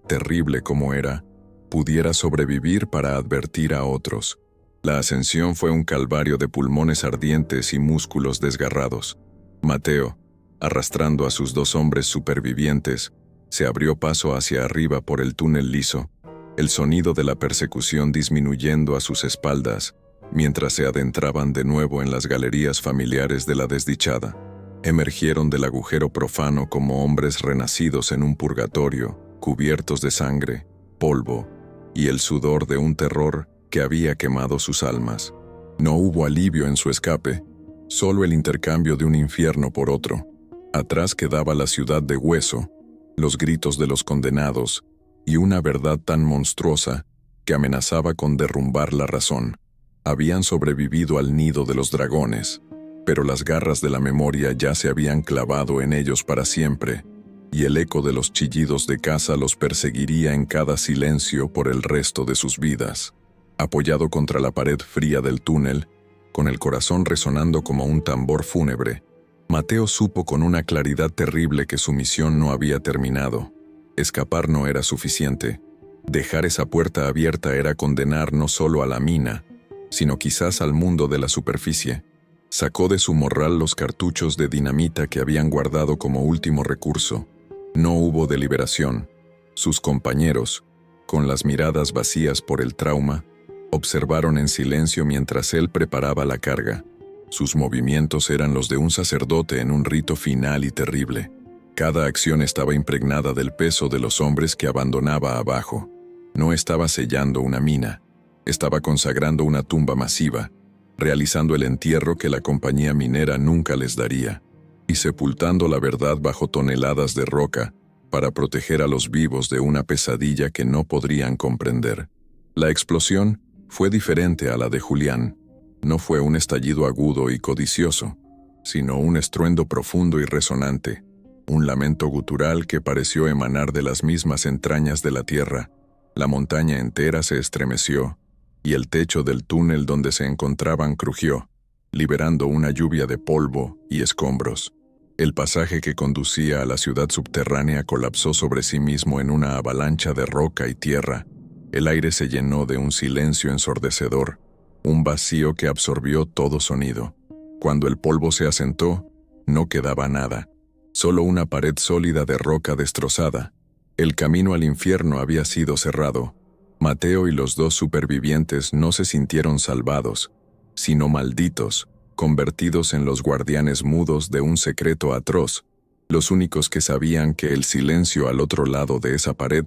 terrible como era, pudiera sobrevivir para advertir a otros. La ascensión fue un calvario de pulmones ardientes y músculos desgarrados. Mateo, arrastrando a sus dos hombres supervivientes, se abrió paso hacia arriba por el túnel liso, el sonido de la persecución disminuyendo a sus espaldas, mientras se adentraban de nuevo en las galerías familiares de la desdichada. Emergieron del agujero profano como hombres renacidos en un purgatorio, cubiertos de sangre, polvo y el sudor de un terror que había quemado sus almas. No hubo alivio en su escape, solo el intercambio de un infierno por otro. Atrás quedaba la ciudad de hueso, los gritos de los condenados y una verdad tan monstruosa que amenazaba con derrumbar la razón. Habían sobrevivido al nido de los dragones, pero las garras de la memoria ya se habían clavado en ellos para siempre, y el eco de los chillidos de caza los perseguiría en cada silencio por el resto de sus vidas. Apoyado contra la pared fría del túnel, con el corazón resonando como un tambor fúnebre, Mateo supo con una claridad terrible que su misión no había terminado. Escapar no era suficiente. Dejar esa puerta abierta era condenar no solo a la mina, sino quizás al mundo de la superficie. Sacó de su morral los cartuchos de dinamita que habían guardado como último recurso. No hubo deliberación. Sus compañeros, con las miradas vacías por el trauma, observaron en silencio mientras él preparaba la carga. Sus movimientos eran los de un sacerdote en un rito final y terrible. Cada acción estaba impregnada del peso de los hombres que abandonaba abajo. No estaba sellando una mina, estaba consagrando una tumba masiva, realizando el entierro que la compañía minera nunca les daría, y sepultando la verdad bajo toneladas de roca para proteger a los vivos de una pesadilla que no podrían comprender. La explosión fue diferente a la de Julián. No fue un estallido agudo y codicioso, sino un estruendo profundo y resonante, un lamento gutural que pareció emanar de las mismas entrañas de la tierra. La montaña entera se estremeció, y el techo del túnel donde se encontraban crujió, liberando una lluvia de polvo y escombros. El pasaje que conducía a la ciudad subterránea colapsó sobre sí mismo en una avalancha de roca y tierra. El aire se llenó de un silencio ensordecedor, un vacío que absorbió todo sonido. Cuando el polvo se asentó, no quedaba nada, solo una pared sólida de roca destrozada. El camino al infierno había sido cerrado. Mateo y los dos supervivientes no se sintieron salvados, sino malditos, convertidos en los guardianes mudos de un secreto atroz, los únicos que sabían que el silencio al otro lado de esa pared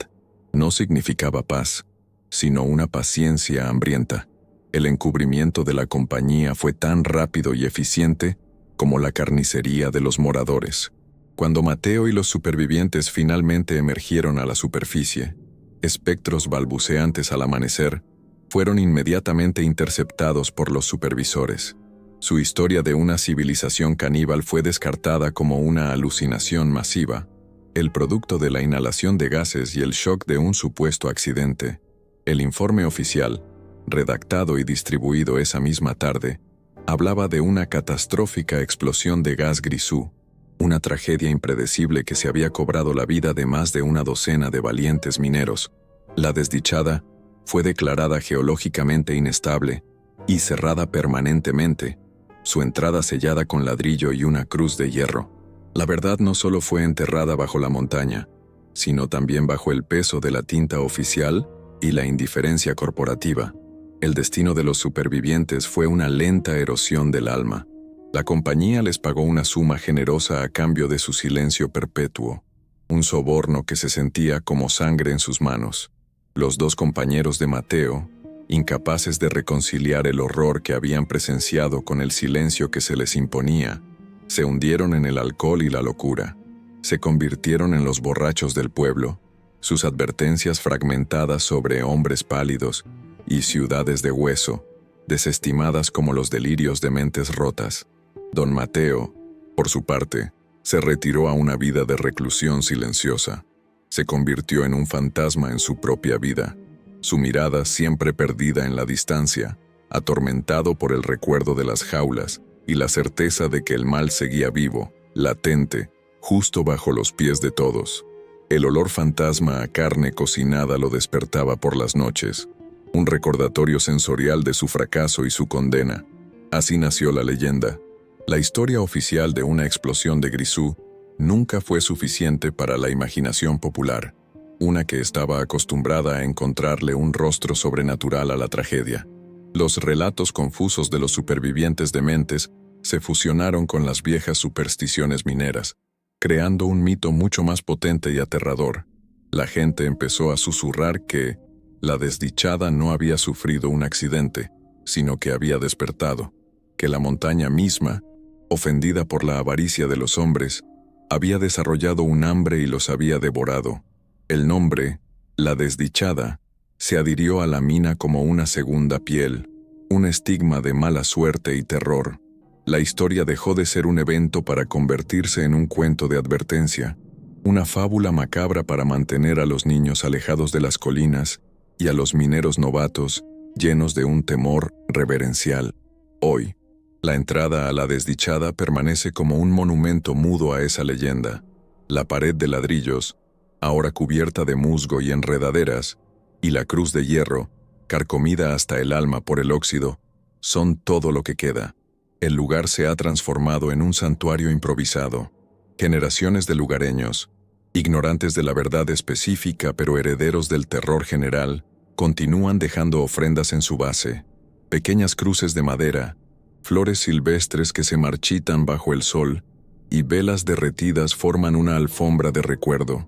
no significaba paz, sino una paciencia hambrienta. El encubrimiento de la compañía fue tan rápido y eficiente como la carnicería de los moradores. Cuando Mateo y los supervivientes finalmente emergieron a la superficie, espectros balbuceantes al amanecer, fueron inmediatamente interceptados por los supervisores. Su historia de una civilización caníbal fue descartada como una alucinación masiva. el producto de la inhalación de gases y el shock de un supuesto accidente. El informe oficial, redactado y distribuido esa misma tarde, hablaba de una catastrófica explosión de gas grisú, una tragedia impredecible que se había cobrado la vida de más de una docena de valientes mineros. La desdichada fue declarada geológicamente inestable y cerrada permanentemente, su entrada sellada con ladrillo y una cruz de hierro. La verdad no solo fue enterrada bajo la montaña, sino también bajo el peso de la tinta oficial y la indiferencia corporativa. El destino de los supervivientes fue una lenta erosión del alma. La compañía les pagó una suma generosa a cambio de su silencio perpetuo, un soborno que se sentía como sangre en sus manos. Los dos compañeros de Mateo, incapaces de reconciliar el horror que habían presenciado con el silencio que se les imponía, se hundieron en el alcohol y la locura. Se convirtieron en los borrachos del pueblo, sus advertencias fragmentadas sobre hombres pálidos y ciudades de hueso, desestimadas como los delirios de mentes rotas. Don Mateo, por su parte, se retiró a una vida de reclusión silenciosa. Se convirtió en un fantasma en su propia vida, su mirada siempre perdida en la distancia, atormentado por el recuerdo de las jaulas y la certeza de que el mal seguía vivo, latente, justo bajo los pies de todos. El olor fantasma a carne cocinada lo despertaba por las noches, un recordatorio sensorial de su fracaso y su condena. Así nació la leyenda. La historia oficial de una explosión de grisú nunca fue suficiente para la imaginación popular, una que estaba acostumbrada a encontrarle un rostro sobrenatural a la tragedia. Los relatos confusos de los supervivientes dementes se fusionaron con las viejas supersticiones mineras, creando un mito mucho más potente y aterrador. La gente empezó a susurrar que la desdichada no había sufrido un accidente, sino que había despertado, que la montaña misma, ofendida por la avaricia de los hombres, había desarrollado un hambre y los había devorado. El nombre, la desdichada, se adhirió a la mina como una segunda piel, un estigma de mala suerte y terror. La historia dejó de ser un evento para convertirse en un cuento de advertencia, una fábula macabra para mantener a los niños alejados de las colinas y a los mineros novatos llenos de un temor reverencial. Hoy, la entrada a la desdichada permanece como un monumento mudo a esa leyenda. La pared de ladrillos, ahora cubierta de musgo y enredaderas, y la cruz de hierro, carcomida hasta el alma por el óxido, son todo lo que queda. El lugar se ha transformado en un santuario improvisado. Generaciones de lugareños, ignorantes de la verdad específica pero herederos del terror general, continúan dejando ofrendas en su base, pequeñas cruces de madera, flores silvestres que se marchitan bajo el sol, y velas derretidas forman una alfombra de recuerdo.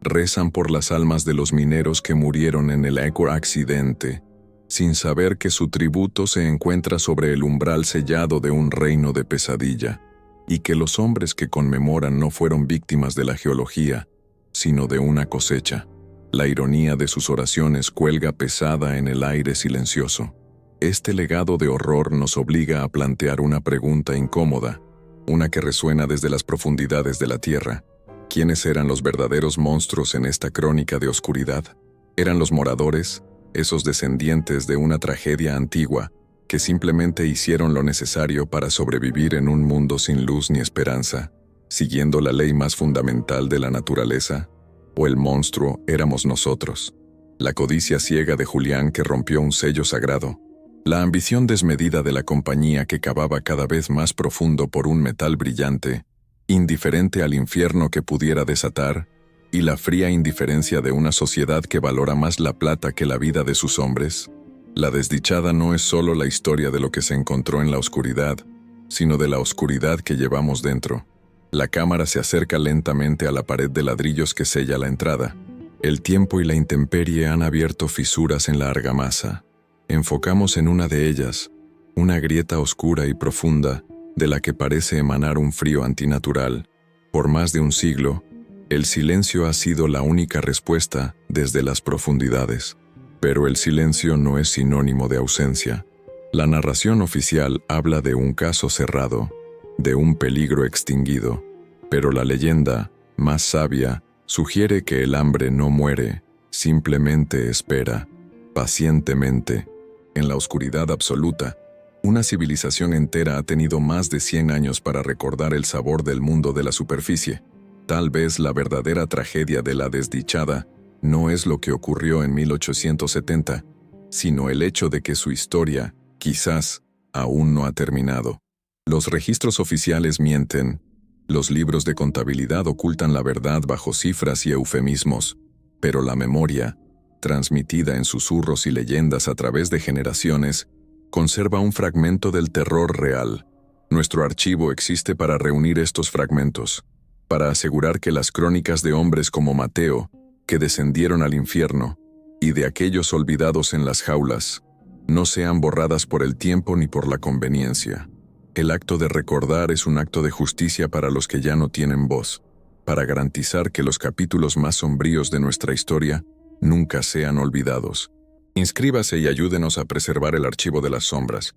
Rezan por las almas de los mineros que murieron en el accidente, sin saber que su tributo se encuentra sobre el umbral sellado de un reino de pesadilla, y que los hombres que conmemoran no fueron víctimas de la geología, sino de una cosecha. La ironía de sus oraciones cuelga pesada en el aire silencioso. Este legado de horror nos obliga a plantear una pregunta incómoda, una que resuena desde las profundidades de la tierra. ¿Quiénes eran los verdaderos monstruos en esta crónica de oscuridad? ¿Eran los moradores, esos descendientes de una tragedia antigua, que simplemente hicieron lo necesario para sobrevivir en un mundo sin luz ni esperanza, siguiendo la ley más fundamental de la naturaleza? ¿O el monstruo éramos nosotros? La codicia ciega de Julián que rompió un sello sagrado, la ambición desmedida de la compañía que cavaba cada vez más profundo por un metal brillante, indiferente al infierno que pudiera desatar, y la fría indiferencia de una sociedad que valora más la plata que la vida de sus hombres. La desdichada no es solo la historia de lo que se encontró en la oscuridad, sino de la oscuridad que llevamos dentro. La cámara se acerca lentamente a la pared de ladrillos que sella la entrada. El tiempo y la intemperie han abierto fisuras en la argamasa. Enfocamos en una de ellas, una grieta oscura y profunda, de la que parece emanar un frío antinatural. Por más de un siglo, el silencio ha sido la única respuesta desde las profundidades. Pero el silencio no es sinónimo de ausencia. La narración oficial habla de un caso cerrado, de un peligro extinguido, pero la leyenda, más sabia, Sugiere que el hambre no muere, simplemente espera, pacientemente, en la oscuridad absoluta. Una civilización entera ha tenido más de 100 años para recordar el sabor del mundo de la superficie. Tal vez la verdadera tragedia de la desdichada no es lo que ocurrió en 1870, sino el hecho de que su historia, quizás, aún no ha terminado. Los registros oficiales mienten, los libros de contabilidad ocultan la verdad bajo cifras y eufemismos, pero la memoria, transmitida en susurros y leyendas a través de generaciones, conserva un fragmento del terror real. Nuestro archivo existe para reunir estos fragmentos, para asegurar que las crónicas de hombres como Mateo, que descendieron al infierno, y de aquellos olvidados en las jaulas, no sean borradas por el tiempo ni por la conveniencia. El acto de recordar es un acto de justicia para los que ya no tienen voz, para garantizar que los capítulos más sombríos de nuestra historia nunca sean olvidados. Inscríbase y ayúdenos a preservar el archivo de las sombras.